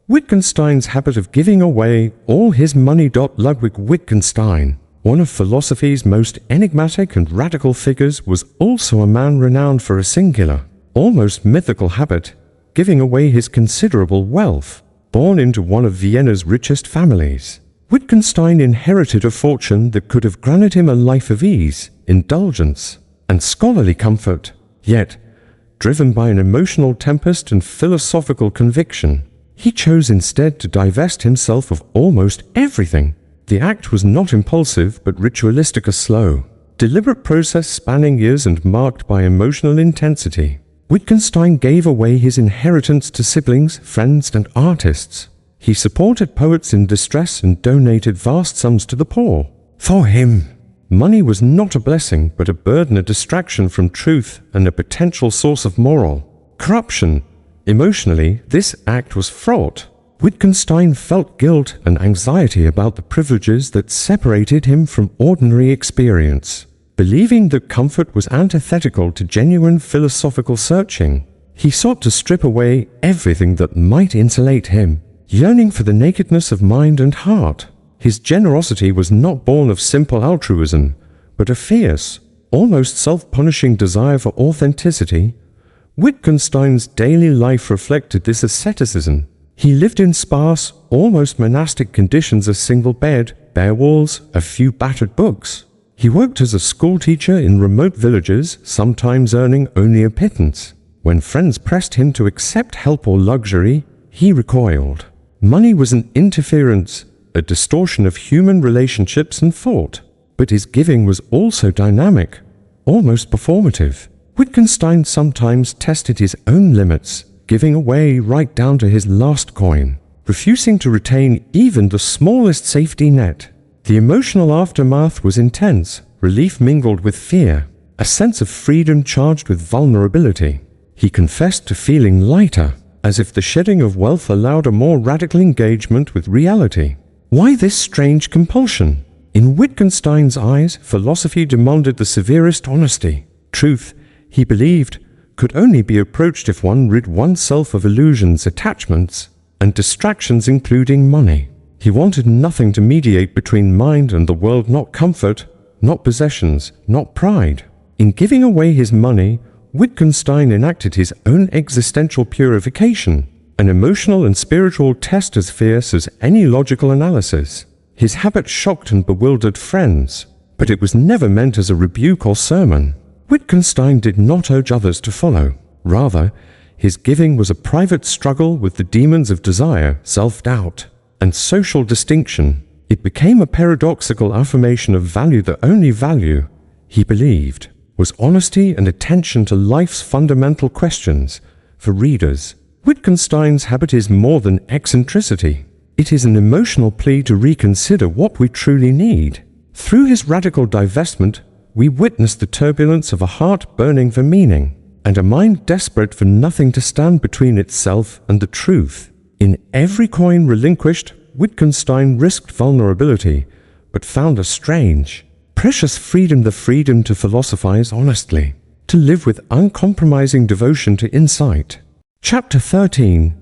Wittgenstein's habit of giving away all his money. Ludwig Wittgenstein, one of philosophy's most enigmatic and radical figures, was also a man renowned for a singular, almost mythical habit, giving away his considerable wealth. born into one of Vienna's richest families. Wittgenstein inherited a fortune that could have granted him a life of ease, indulgence, and scholarly comfort. Yet, driven by an emotional tempest and philosophical conviction, he chose instead to divest himself of almost everything. The act was not impulsive but ritualistic, a slow, deliberate process spanning years and marked by emotional intensity. Wittgenstein gave away his inheritance to siblings, friends, and artists. He supported poets in distress and donated vast sums to the poor. For him, money was not a blessing but a burden, a distraction from truth, and a potential source of moral corruption. Emotionally, this act was fraught. Wittgenstein felt guilt and anxiety about the privileges that separated him from ordinary experience. Believing that comfort was antithetical to genuine philosophical searching, he sought to strip away everything that might insulate him, yearning for the nakedness of mind and heart. His generosity was not born of simple altruism, but a fierce, almost self-punishing desire for authenticity. Wittgenstein's daily life reflected this asceticism. He lived in sparse, almost monastic conditions: a single bed, bare walls, a few battered books. He worked as a schoolteacher in remote villages, sometimes earning only a pittance. When friends pressed him to accept help or luxury, he recoiled. Money was an interference, a distortion of human relationships and thought. But his giving was also dynamic, almost performative. Wittgenstein sometimes tested his own limits, giving away right down to his last coin, refusing to retain even the smallest safety net. The emotional aftermath was intense, relief mingled with fear, a sense of freedom charged with vulnerability. He confessed to feeling lighter, as if the shedding of wealth allowed a more radical engagement with reality. Why this strange compulsion? In Wittgenstein's eyes, philosophy demanded the severest honesty. Truth, he believed, could only be approached if one rid oneself of illusions, attachments, and distractions, including money. He wanted nothing to mediate between mind and the world, not comfort, not possessions, not pride. In giving away his money, Wittgenstein enacted his own existential purification, an emotional and spiritual test as fierce as any logical analysis. His habit shocked and bewildered friends, but it was never meant as a rebuke or sermon. Wittgenstein did not urge others to follow. Rather, his giving was a private struggle with the demons of desire, self-doubt, and social distinction. It became a paradoxical affirmation of value. The only value, he believed, was honesty and attention to life's fundamental questions. For readers, Wittgenstein's habit is more than eccentricity. It is an emotional plea to reconsider what we truly need. Through his radical divestment, we witness the turbulence of a heart burning for meaning, and a mind desperate for nothing to stand between itself and the truth. In every coin relinquished, Wittgenstein risked vulnerability, but found a strange, precious freedom: the freedom to philosophize honestly, to live with uncompromising devotion to insight. Chapter 13.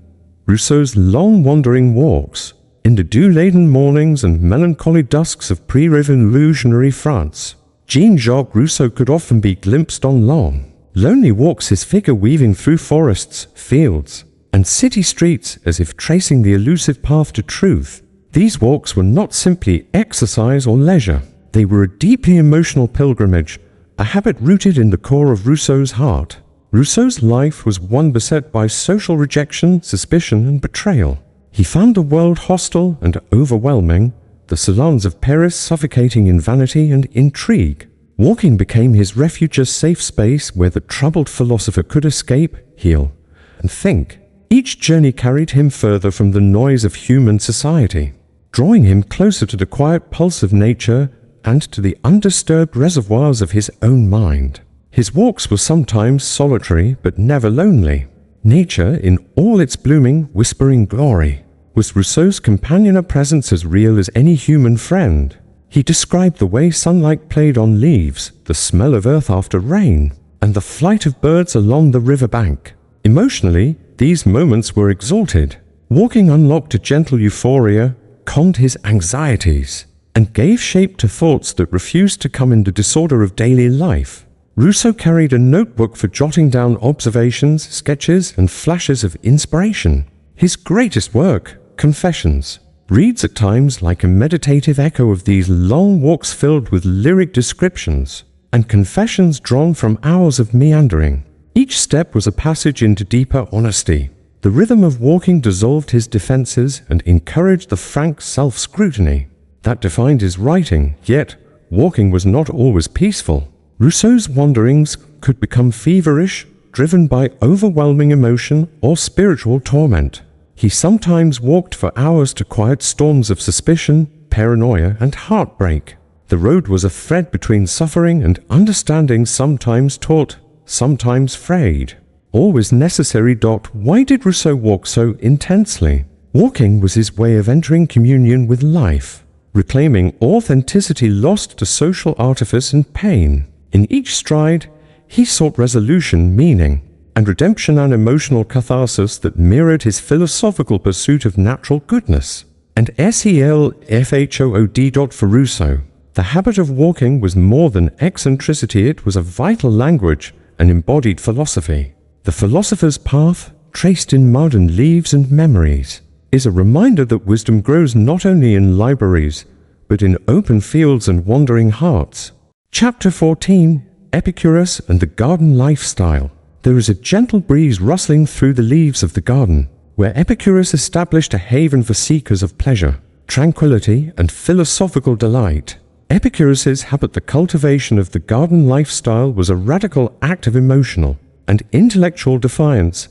Rousseau's long wandering walks. In the dew-laden mornings and melancholy dusks of pre-revolutionary France, Jean-Jacques Rousseau could often be glimpsed on long, lonely walks, his figure weaving through forests, fields, and city streets as if tracing the elusive path to truth. These walks were not simply exercise or leisure. They were a deeply emotional pilgrimage, a habit rooted in the core of Rousseau's heart. Rousseau's life was one beset by social rejection, suspicion, and betrayal. He found the world hostile and overwhelming, the salons of Paris suffocating in vanity and intrigue. Walking became his refuge, a safe space where the troubled philosopher could escape, heal, and think. Each journey carried him further from the noise of human society, drawing him closer to the quiet pulse of nature and to the undisturbed reservoirs of his own mind. His walks were sometimes solitary but never lonely. Nature, in all its blooming, whispering glory, was Rousseau's companion, a presence as real as any human friend. He described the way sunlight played on leaves, the smell of earth after rain, and the flight of birds along the river bank. Emotionally, these moments were exalted. Walking unlocked a gentle euphoria, calmed his anxieties, and gave shape to thoughts that refused to come in the disorder of daily life. Rousseau carried a notebook for jotting down observations, sketches, and flashes of inspiration. His greatest work, Confessions, reads at times like a meditative echo of these long walks filled with lyric descriptions, and confessions drawn from hours of meandering. Each step was a passage into deeper honesty. The rhythm of walking dissolved his defenses and encouraged the frank self-scrutiny that defined his writing, yet walking was not always peaceful. Rousseau's wanderings could become feverish, driven by overwhelming emotion or spiritual torment. He sometimes walked for hours to quiet storms of suspicion, paranoia, and heartbreak. The road was a thread between suffering and understanding, sometimes taut, sometimes frayed. Always necessary. Why did Rousseau walk so intensely? Walking was his way of entering communion with life, reclaiming authenticity lost to social artifice and pain. In each stride, he sought resolution, meaning, and redemption, an emotional catharsis that mirrored his philosophical pursuit of natural goodness. And selfhood. For Rousseau, the habit of walking was more than eccentricity, it was a vital language, an embodied philosophy. The philosopher's path, traced in mud and leaves and memories, is a reminder that wisdom grows not only in libraries, but in open fields and wandering hearts. Chapter 14, Epicurus and the Garden Lifestyle. There is a gentle breeze rustling through the leaves of the garden, where Epicurus established a haven for seekers of pleasure, tranquility, and philosophical delight. Epicurus's habit, the cultivation of the garden lifestyle, was a radical act of emotional and intellectual defiance.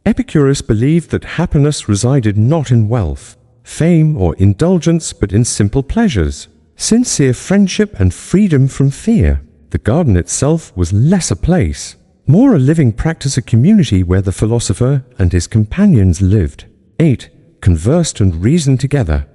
Epicurus believed that happiness resided not in wealth, fame, or indulgence, but in simple pleasures, sincere friendship, and freedom from fear. The garden itself was less a place, more a living practice, a community where the philosopher and his companions lived, ate, conversed, and reasoned together.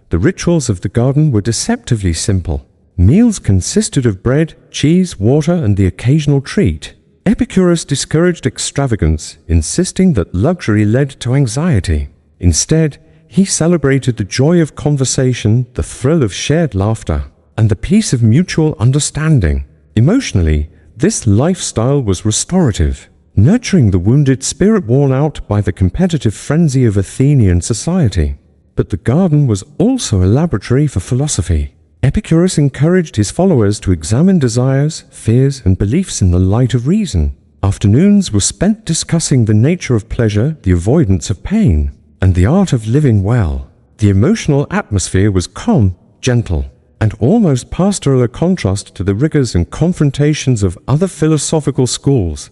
The rituals of the garden were deceptively simple. Meals consisted of bread, cheese, water, and the occasional treat. Epicurus discouraged extravagance, insisting that luxury led to anxiety. Instead, he celebrated the joy of conversation, the thrill of shared laughter, and the peace of mutual understanding. Emotionally, this lifestyle was restorative, nurturing the wounded spirit worn out by the competitive frenzy of Athenian society. But the garden was also a laboratory for philosophy. Epicurus encouraged his followers to examine desires, fears, and beliefs in the light of reason. Afternoons were spent discussing the nature of pleasure, the avoidance of pain, and the art of living well. The emotional atmosphere was calm, gentle, and almost pastoral, a contrast to the rigors and confrontations of other philosophical schools.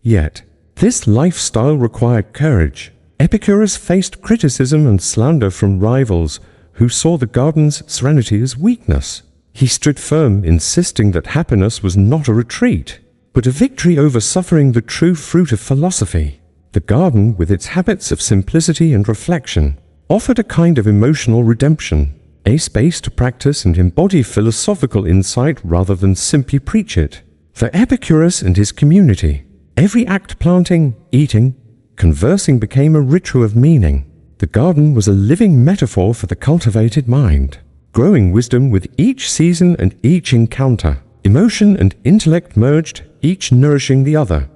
Yet, this lifestyle required courage. Epicurus faced criticism and slander from rivals who saw the garden's serenity as weakness. He stood firm, insisting that happiness was not a retreat, but a victory over suffering, the true fruit of philosophy. The garden, with its habits of simplicity and reflection, offered a kind of emotional redemption, a space to practice and embody philosophical insight rather than simply preach it. For Epicurus and his community, every act, planting, eating, conversing, became a ritual of meaning. The garden was a living metaphor for the cultivated mind, growing wisdom with each season and each encounter. Emotion and intellect merged, each nourishing the other.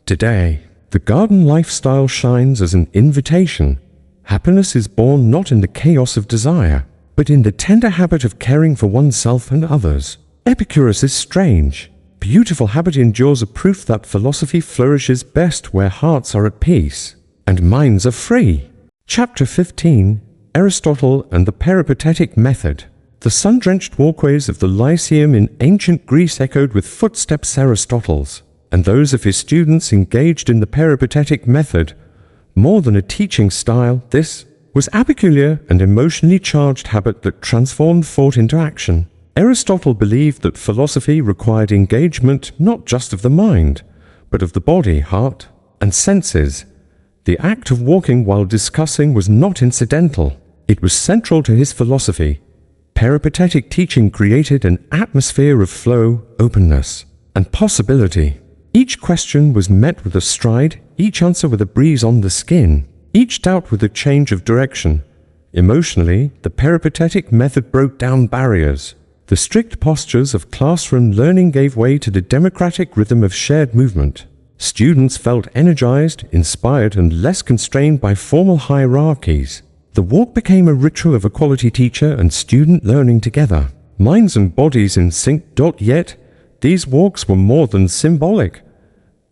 Today, the garden lifestyle shines as an invitation. Happiness is born not in the chaos of desire, but in the tender habit of caring for oneself and others. Epicurus's strange, beautiful habit endures, a proof that philosophy flourishes best where hearts are at peace and minds are free. Chapter 15, Aristotle and the Peripatetic Method. The sun-drenched walkways of the Lyceum in ancient Greece echoed with footsteps Aristotle's, and those of his students engaged in the Peripatetic Method. More than a teaching style, this was a peculiar and emotionally charged habit that transformed thought into action. Aristotle believed that philosophy required engagement not just of the mind, but of the body, heart, and senses. The act of walking while discussing was not incidental. It was central to his philosophy. Peripatetic teaching created an atmosphere of flow, openness, and possibility. Each question was met with a stride, each answer with a breeze on the skin, each doubt with a change of direction. Emotionally, the peripatetic method broke down barriers. The strict postures of classroom learning gave way to the democratic rhythm of shared movement. Students felt energized, inspired, and less constrained by formal hierarchies. The walk became a ritual of a quality teacher and student learning together, minds and bodies in sync. Yet, these walks were more than symbolic.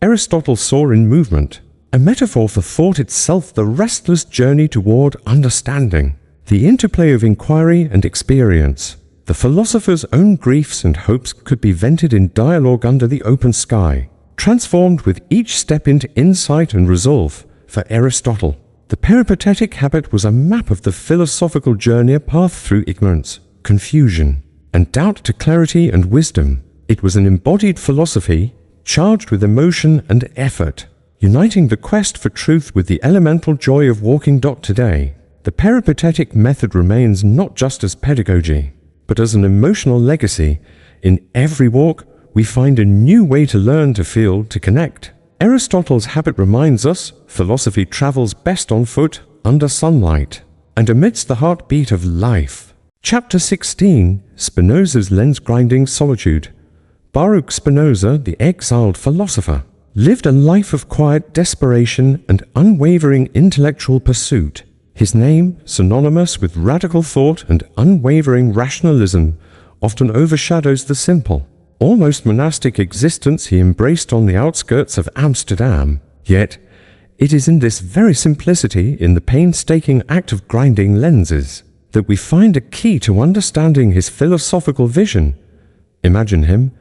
Aristotle saw in movement a metaphor for thought itself, the restless journey toward understanding, the interplay of inquiry and experience. The philosopher's own griefs and hopes could be vented in dialogue under the open sky, transformed with each step into insight and resolve. For Aristotle, the peripatetic habit was a map of the philosophical journey, a path through ignorance, confusion, and doubt to clarity and wisdom. It was an embodied philosophy, charged with emotion and effort, uniting the quest for truth with the elemental joy of walking. Today, the peripatetic method remains not just as pedagogy, but as an emotional legacy. In every walk, we find a new way to learn, to feel, to connect. Aristotle's habit reminds us philosophy travels best on foot, under sunlight, and amidst the heartbeat of life. Chapter 16, Spinoza's lens-grinding solitude. Baruch Spinoza, the exiled philosopher, lived a life of quiet desperation and unwavering intellectual pursuit. His name, synonymous with radical thought and unwavering rationalism, often overshadows the simple, almost monastic existence he embraced on the outskirts of Amsterdam. Yet, it is in this very simplicity, in the painstaking act of grinding lenses, that we find a key to understanding his philosophical vision. Imagine him,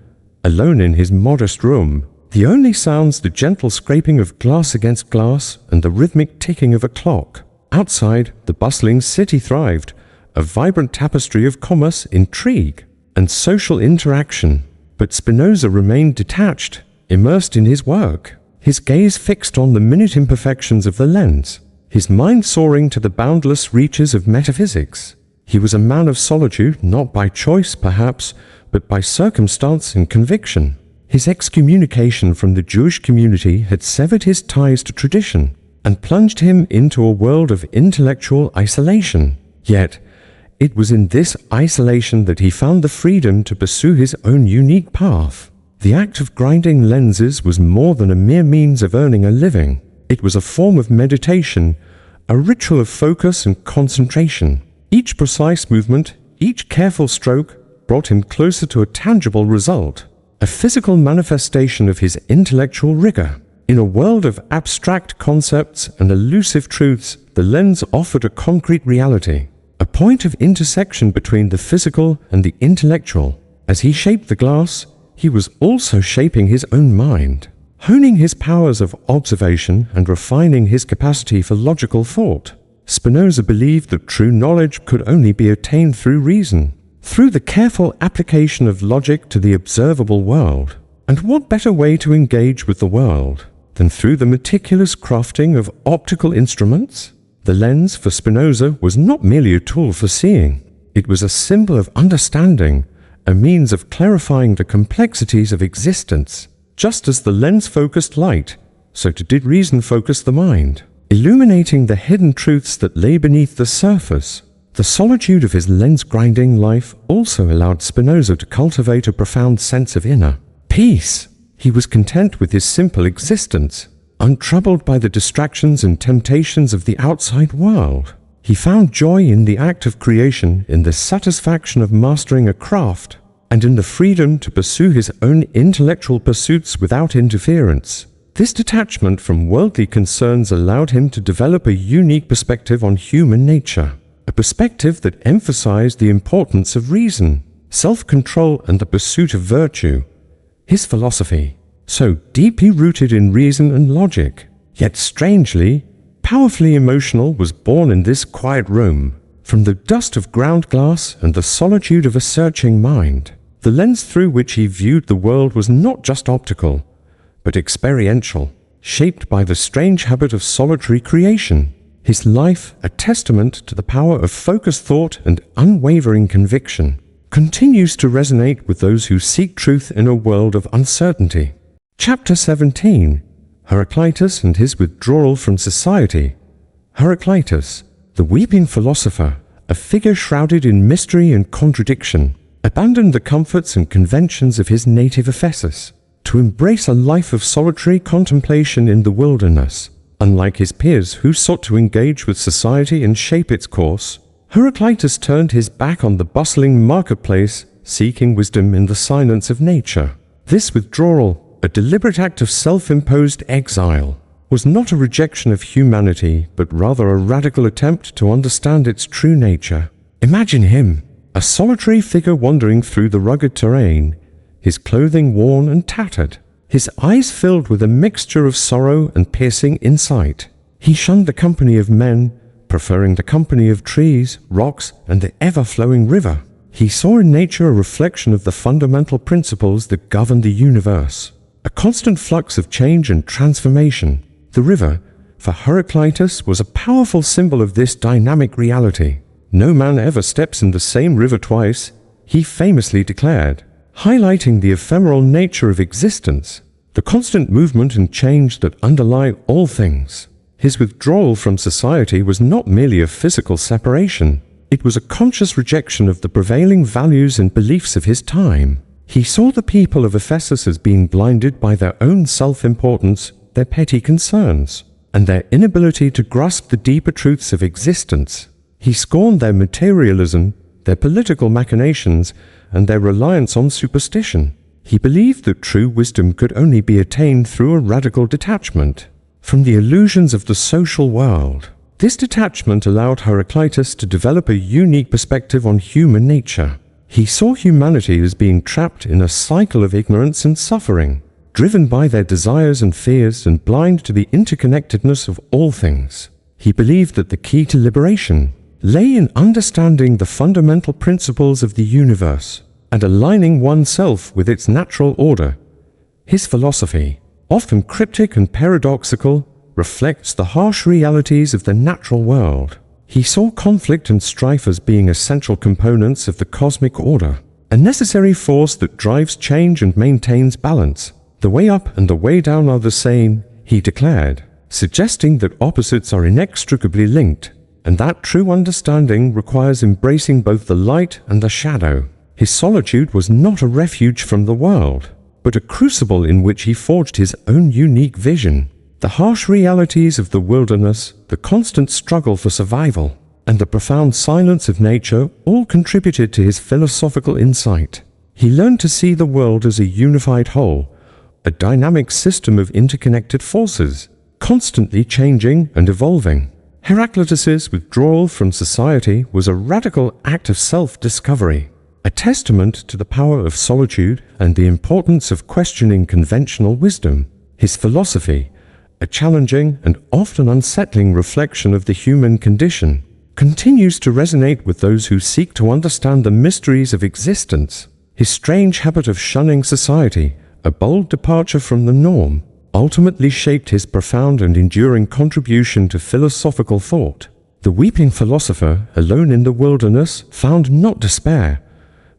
alone in his modest room. The only sounds the gentle scraping of glass against glass and the rhythmic ticking of a clock. Outside, the bustling city thrived, a vibrant tapestry of commerce, intrigue, and social interaction. But Spinoza remained detached, immersed in his work, his gaze fixed on the minute imperfections of the lens, his mind soaring to the boundless reaches of metaphysics. He was a man of solitude, not by choice perhaps, but by circumstance and conviction. His excommunication from the Jewish community had severed his ties to tradition and plunged him into a world of intellectual isolation. Yet, it was in this isolation that he found the freedom to pursue his own unique path. The act of grinding lenses was more than a mere means of earning a living. It was a form of meditation, a ritual of focus and concentration. Each precise movement, each careful stroke, brought him closer to a tangible result, a physical manifestation of his intellectual rigor. In a world of abstract concepts and elusive truths, the lens offered a concrete reality, a point of intersection between the physical and the intellectual. As he shaped the glass, he was also shaping his own mind, honing his powers of observation and refining his capacity for logical thought. Spinoza believed that true knowledge could only be attained through reason, through the careful application of logic to the observable world. And what better way to engage with the world than through the meticulous crafting of optical instruments? The lens for Spinoza was not merely a tool for seeing. It was a symbol of understanding, a means of clarifying the complexities of existence. Just as the lens focused light, so did reason focus the mind, illuminating the hidden truths that lay beneath the surface. The solitude of his lens-grinding life also allowed Spinoza to cultivate a profound sense of inner peace. He was content with his simple existence, untroubled by the distractions and temptations of the outside world. He found joy in the act of creation, in the satisfaction of mastering a craft, and in the freedom to pursue his own intellectual pursuits without interference. This detachment from worldly concerns allowed him to develop a unique perspective on human nature, a perspective that emphasized the importance of reason, self-control, and the pursuit of virtue. His philosophy, so deeply rooted in reason and logic, yet strangely, powerfully emotional, was born in this quiet room, from the dust of ground glass and the solitude of a searching mind. The lens through which he viewed the world was not just optical, but experiential, shaped by the strange habit of solitary creation. His life, a testament to the power of focused thought and unwavering conviction, continues to resonate with those who seek truth in a world of uncertainty. Chapter 17, Heraclitus and his withdrawal from society. Heraclitus, the weeping philosopher, a figure shrouded in mystery and contradiction, abandoned the comforts and conventions of his native Ephesus. to embrace a life of solitary contemplation in the wilderness. Unlike his peers who sought to engage with society and shape its course, Heraclitus turned his back on the bustling marketplace, seeking wisdom in the silence of nature. This withdrawal, a deliberate act of self-imposed exile, was not a rejection of humanity, but rather a radical attempt to understand its true nature. Imagine him, a solitary figure wandering through the rugged terrain, his clothing worn and tattered, his eyes filled with a mixture of sorrow and piercing insight. He shunned the company of men, preferring the company of trees, rocks, and the ever-flowing river. He saw in nature a reflection of the fundamental principles that govern the universe, a constant flux of change and transformation. The river, for Heraclitus, was a powerful symbol of this dynamic reality. "No man ever steps in the same river twice," he famously declared, highlighting the ephemeral nature of existence, the constant movement and change that underlie all things. His withdrawal from society was not merely a physical separation. It was a conscious rejection of the prevailing values and beliefs of his time. He saw the people of Ephesus as being blinded by their own self-importance, their petty concerns, and their inability to grasp the deeper truths of existence. He scorned their materialism, their political machinations, and their reliance on superstition. He believed that true wisdom could only be attained through a radical detachment from the illusions of the social world. This detachment allowed Heraclitus to develop a unique perspective on human nature. He saw humanity as being trapped in a cycle of ignorance and suffering, driven by their desires and fears and blind to the interconnectedness of all things. He believed that the key to liberation lay in understanding the fundamental principles of the universe and aligning oneself with its natural order. His philosophy, often cryptic and paradoxical, reflects the harsh realities of the natural world. He saw conflict and strife as being essential components of the cosmic order, a necessary force that drives change and maintains balance. "The way up and the way down are the same," he declared, suggesting that opposites are inextricably linked, and that true understanding requires embracing both the light and the shadow. His solitude was not a refuge from the world, but a crucible in which he forged his own unique vision. The harsh realities of the wilderness, the constant struggle for survival, and the profound silence of nature all contributed to his philosophical insight. He learned to see the world as a unified whole, a dynamic system of interconnected forces, constantly changing and evolving. Heraclitus's withdrawal from society was a radical act of self-discovery, a testament to the power of solitude and the importance of questioning conventional wisdom. His philosophy, a challenging and often unsettling reflection of the human condition, continues to resonate with those who seek to understand the mysteries of existence. His strange habit of shunning society, a bold departure from the norm, ultimately shaped his profound and enduring contribution to philosophical thought. The weeping philosopher, alone in the wilderness, found not despair,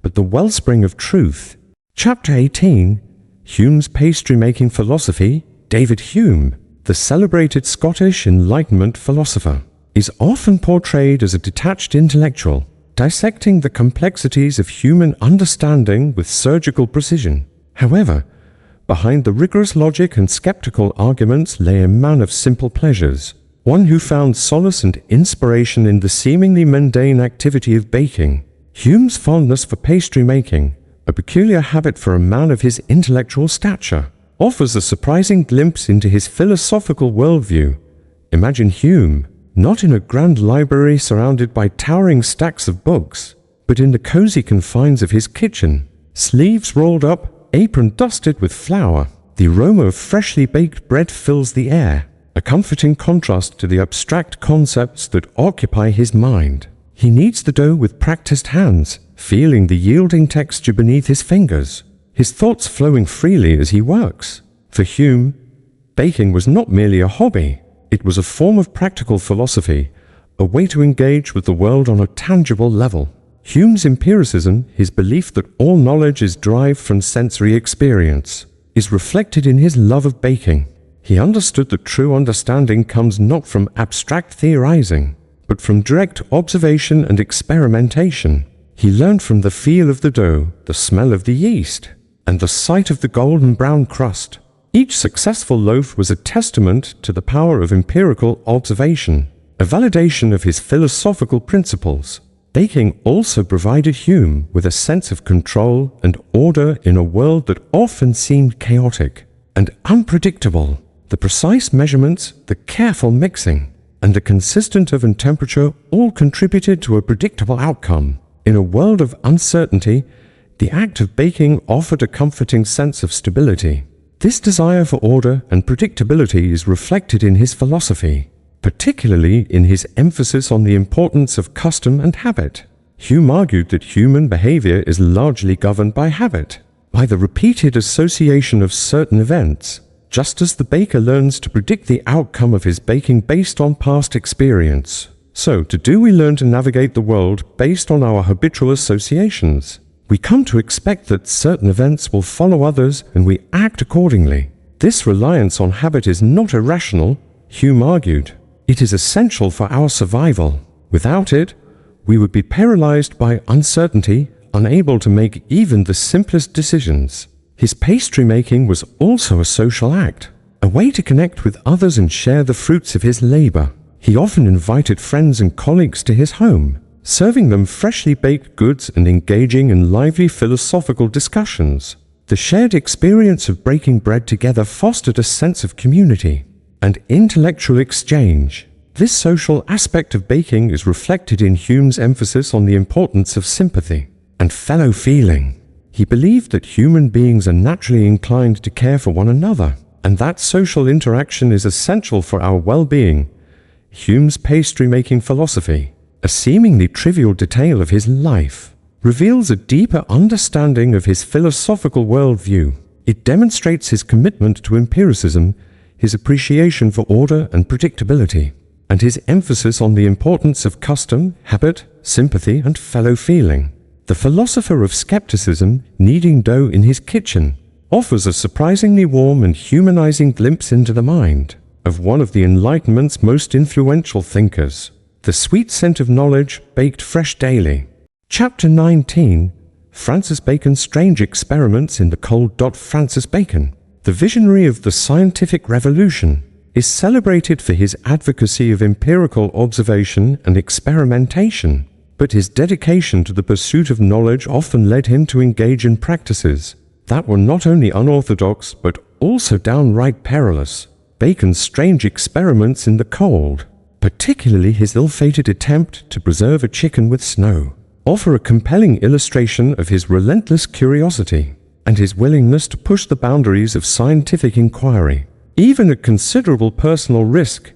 but the wellspring of truth. Chapter 18, Hume's pastry-making philosophy. David Hume, the celebrated Scottish Enlightenment philosopher, is often portrayed as a detached intellectual, dissecting the complexities of human understanding with surgical precision. However, behind the rigorous logic and skeptical arguments lay a man of simple pleasures, one who found solace and inspiration in the seemingly mundane activity of baking. Hume's fondness for pastry-making, a peculiar habit for a man of his intellectual stature, offers a surprising glimpse into his philosophical worldview. Imagine Hume, not in a grand library surrounded by towering stacks of books, but in the cozy confines of his kitchen, sleeves rolled up, apron dusted with flour. The aroma of freshly baked bread fills the air, a comforting contrast to the abstract concepts that occupy his mind. He kneads the dough with practiced hands, feeling the yielding texture beneath his fingers, his thoughts flowing freely as he works. For Hume, baking was not merely a hobby, it was a form of practical philosophy, a way to engage with the world on a tangible level. Hume's empiricism, his belief that all knowledge is derived from sensory experience, is reflected in his love of baking. He understood that true understanding comes not from abstract theorizing, but from direct observation and experimentation. He learned from the feel of the dough, the smell of the yeast, and the sight of the golden brown crust. Each successful loaf was a testament to the power of empirical observation, a validation of his philosophical principles. Baking also provided Hume with a sense of control and order in a world that often seemed chaotic and unpredictable. The precise measurements, the careful mixing, and the consistent oven temperature all contributed to a predictable outcome. In a world of uncertainty, the act of baking offered a comforting sense of stability. This desire for order and predictability is reflected in his philosophy, particularly in his emphasis on the importance of custom and habit. Hume argued that human behavior is largely governed by habit, by the repeated association of certain events, just as the baker learns to predict the outcome of his baking based on past experience. So, too we learn to navigate the world based on our habitual associations. We come to expect that certain events will follow others and we act accordingly. This reliance on habit is not irrational, Hume argued. It is essential for our survival. Without it, we would be paralyzed by uncertainty, unable to make even the simplest decisions. His pastry making was also a social act, a way to connect with others and share the fruits of his labor. He often invited friends and colleagues to his home, serving them freshly baked goods and engaging in lively philosophical discussions. The shared experience of breaking bread together fostered a sense of community and intellectual exchange. This social aspect of baking is reflected in Hume's emphasis on the importance of sympathy and fellow feeling. He believed that human beings are naturally inclined to care for one another, and that social interaction is essential for our well-being. Hume's pastry-making philosophy, a seemingly trivial detail of his life, reveals a deeper understanding of his philosophical worldview. It demonstrates his commitment to empiricism, his appreciation for order and predictability, and his emphasis on the importance of custom, habit, sympathy, and fellow feeling. The philosopher of skepticism, kneading dough in his kitchen, offers a surprisingly warm and humanizing glimpse into the mind of one of the Enlightenment's most influential thinkers. The sweet scent of knowledge baked fresh daily. Chapter 19, Francis Bacon's Strange Experiments in the Cold. Francis Bacon, the visionary of the scientific revolution, is celebrated for his advocacy of empirical observation and experimentation, but his dedication to the pursuit of knowledge often led him to engage in practices that were not only unorthodox but also downright perilous. Bacon's strange experiments in the cold, particularly his ill-fated attempt to preserve a chicken with snow, offer a compelling illustration of his relentless curiosity and his willingness to push the boundaries of scientific inquiry, even at considerable personal risk.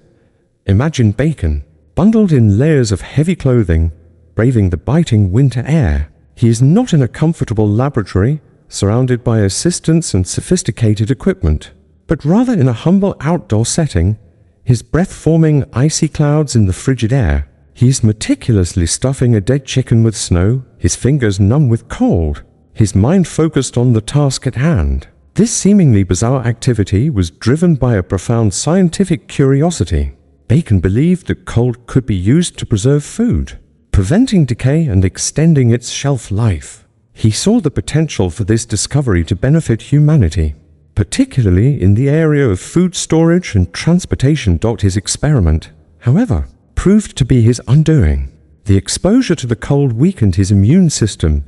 Imagine Bacon, bundled in layers of heavy clothing, braving the biting winter air. He is not in a comfortable laboratory, surrounded by assistants and sophisticated equipment, but rather in a humble outdoor setting, his breath forming icy clouds in the frigid air. He is meticulously stuffing a dead chicken with snow, his fingers numb with cold, his mind focused on the task at hand. This seemingly bizarre activity was driven by a profound scientific curiosity. Bacon believed that cold could be used to preserve food, preventing decay and extending its shelf life. He saw the potential for this discovery to benefit humanity, particularly in the area of food storage and transportation. His experiment, however, proved to be his undoing. The exposure to the cold weakened his immune system,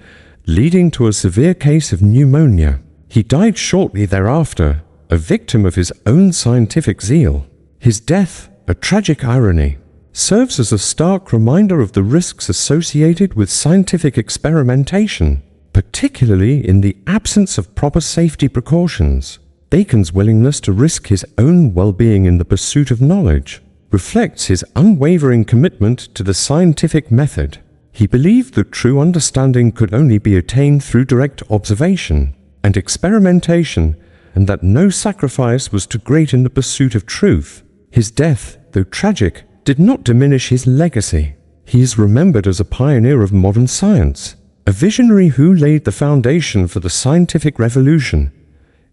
leading to a severe case of pneumonia. He died shortly thereafter, a victim of his own scientific zeal. His death, a tragic irony, serves as a stark reminder of the risks associated with scientific experimentation, particularly in the absence of proper safety precautions. Bacon's willingness to risk his own well-being in the pursuit of knowledge reflects his unwavering commitment to the scientific method. He believed that true understanding could only be attained through direct observation and experimentation, and that no sacrifice was too great in the pursuit of truth. His death, though tragic, did not diminish his legacy. He is remembered as a pioneer of modern science, a visionary who laid the foundation for the scientific revolution.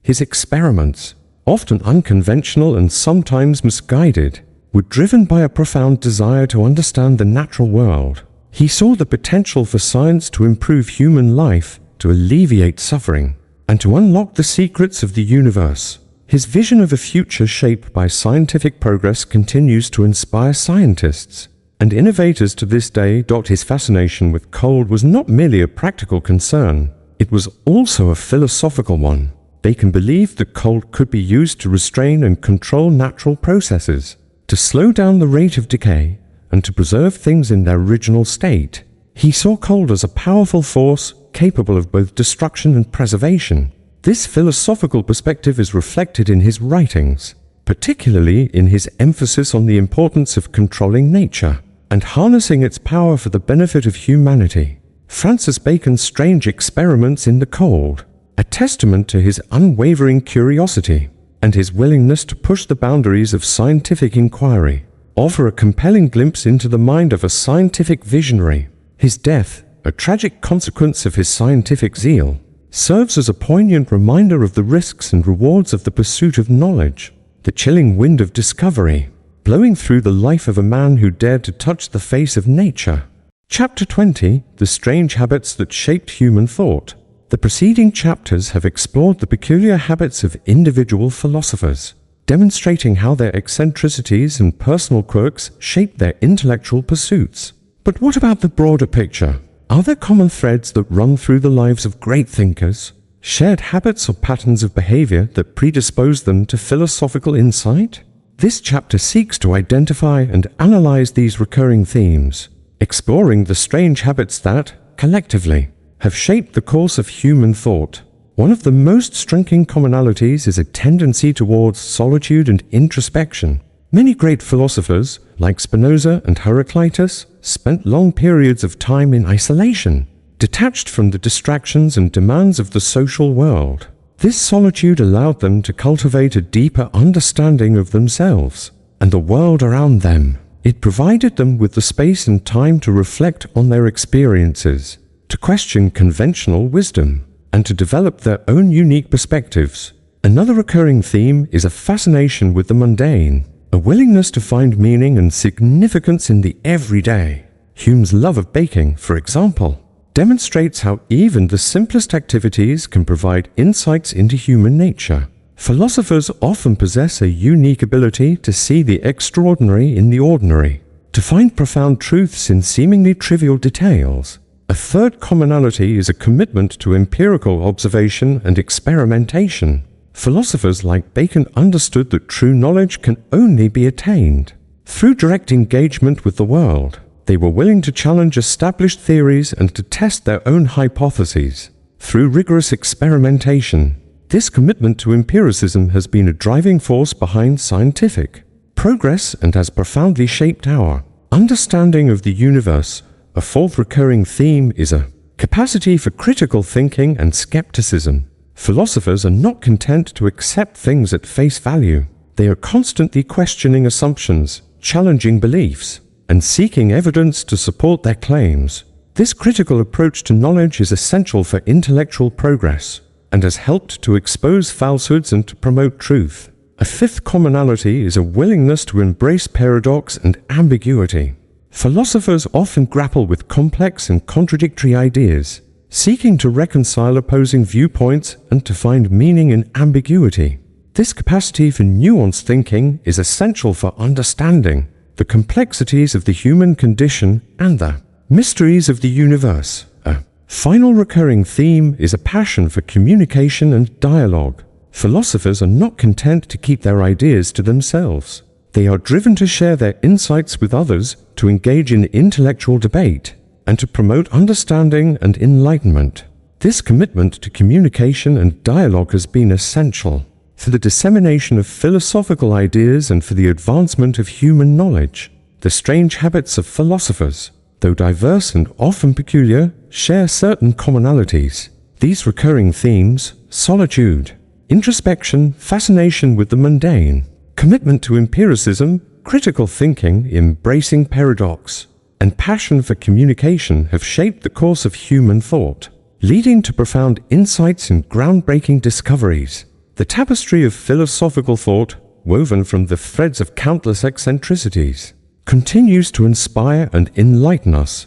His experiments, often unconventional and sometimes misguided, were driven by a profound desire to understand the natural world. He saw the potential for science to improve human life, to alleviate suffering, and to unlock the secrets of the universe. His vision of a future shaped by scientific progress continues to inspire scientists and innovators to this day. His fascination with cold was not merely a practical concern, it was also a philosophical one. Bacon believed that cold could be used to restrain and control natural processes, to slow down the rate of decay, and to preserve things in their original state. He saw cold as a powerful force capable of both destruction and preservation. This philosophical perspective is reflected in his writings, particularly in his emphasis on the importance of controlling nature and harnessing its power for the benefit of humanity. Francis Bacon's strange experiments in the cold, a testament to his unwavering curiosity and his willingness to push the boundaries of scientific inquiry, offer a compelling glimpse into the mind of a scientific visionary. His death, a tragic consequence of his scientific zeal, serves as a poignant reminder of the risks and rewards of the pursuit of knowledge, the chilling wind of discovery, blowing through the life of a man who dared to touch the face of nature. Chapter 20, The Strange Habits That Shaped Human Thought. The preceding chapters have explored the peculiar habits of individual philosophers, demonstrating how their eccentricities and personal quirks shaped their intellectual pursuits. But what about the broader picture? Are there common threads that run through the lives of great thinkers? Shared habits or patterns of behavior that predispose them to philosophical insight? This chapter seeks to identify and analyze these recurring themes, exploring the strange habits that, collectively, have shaped the course of human thought. One of the most striking commonalities is a tendency towards solitude and introspection. Many great philosophers, like Spinoza and Heraclitus, spent long periods of time in isolation, detached from the distractions and demands of the social world. This solitude allowed them to cultivate a deeper understanding of themselves and the world around them. It provided them with the space and time to reflect on their experiences, to question conventional wisdom, and to develop their own unique perspectives. Another recurring theme is a fascination with the mundane, a willingness to find meaning and significance in the everyday. Hume's love of baking, for example, demonstrates how even the simplest activities can provide insights into human nature. Philosophers often possess a unique ability to see the extraordinary in the ordinary, to find profound truths in seemingly trivial details. A third commonality is a commitment to empirical observation and experimentation. Philosophers like Bacon understood that true knowledge can only be attained through direct engagement with the world. They were willing to challenge established theories and to test their own hypotheses through rigorous experimentation. This commitment to empiricism has been a driving force behind scientific progress and has profoundly shaped our understanding of the universe. A fourth recurring theme is a capacity for critical thinking and skepticism. Philosophers are not content to accept things at face value. They are constantly questioning assumptions, challenging beliefs, and seeking evidence to support their claims. This critical approach to knowledge is essential for intellectual progress and has helped to expose falsehoods and to promote truth. A fifth commonality is a willingness to embrace paradox and ambiguity. Philosophers often grapple with complex and contradictory ideas, seeking to reconcile opposing viewpoints and to find meaning in ambiguity. This capacity for nuanced thinking is essential for understanding the complexities of the human condition and the mysteries of the universe. A final recurring theme is a passion for communication and dialogue. Philosophers are not content to keep their ideas to themselves. They are driven to share their insights with others, to engage in intellectual debate, and to promote understanding and enlightenment. This commitment to communication and dialogue has been essential for the dissemination of philosophical ideas and for the advancement of human knowledge. The strange habits of philosophers, though diverse and often peculiar, share certain commonalities. These recurring themes, solitude, introspection, fascination with the mundane, commitment to empiricism, critical thinking, embracing paradox, and passion for communication have shaped the course of human thought, leading to profound insights and groundbreaking discoveries. The tapestry of philosophical thought, woven from the threads of countless eccentricities, continues to inspire and enlighten us,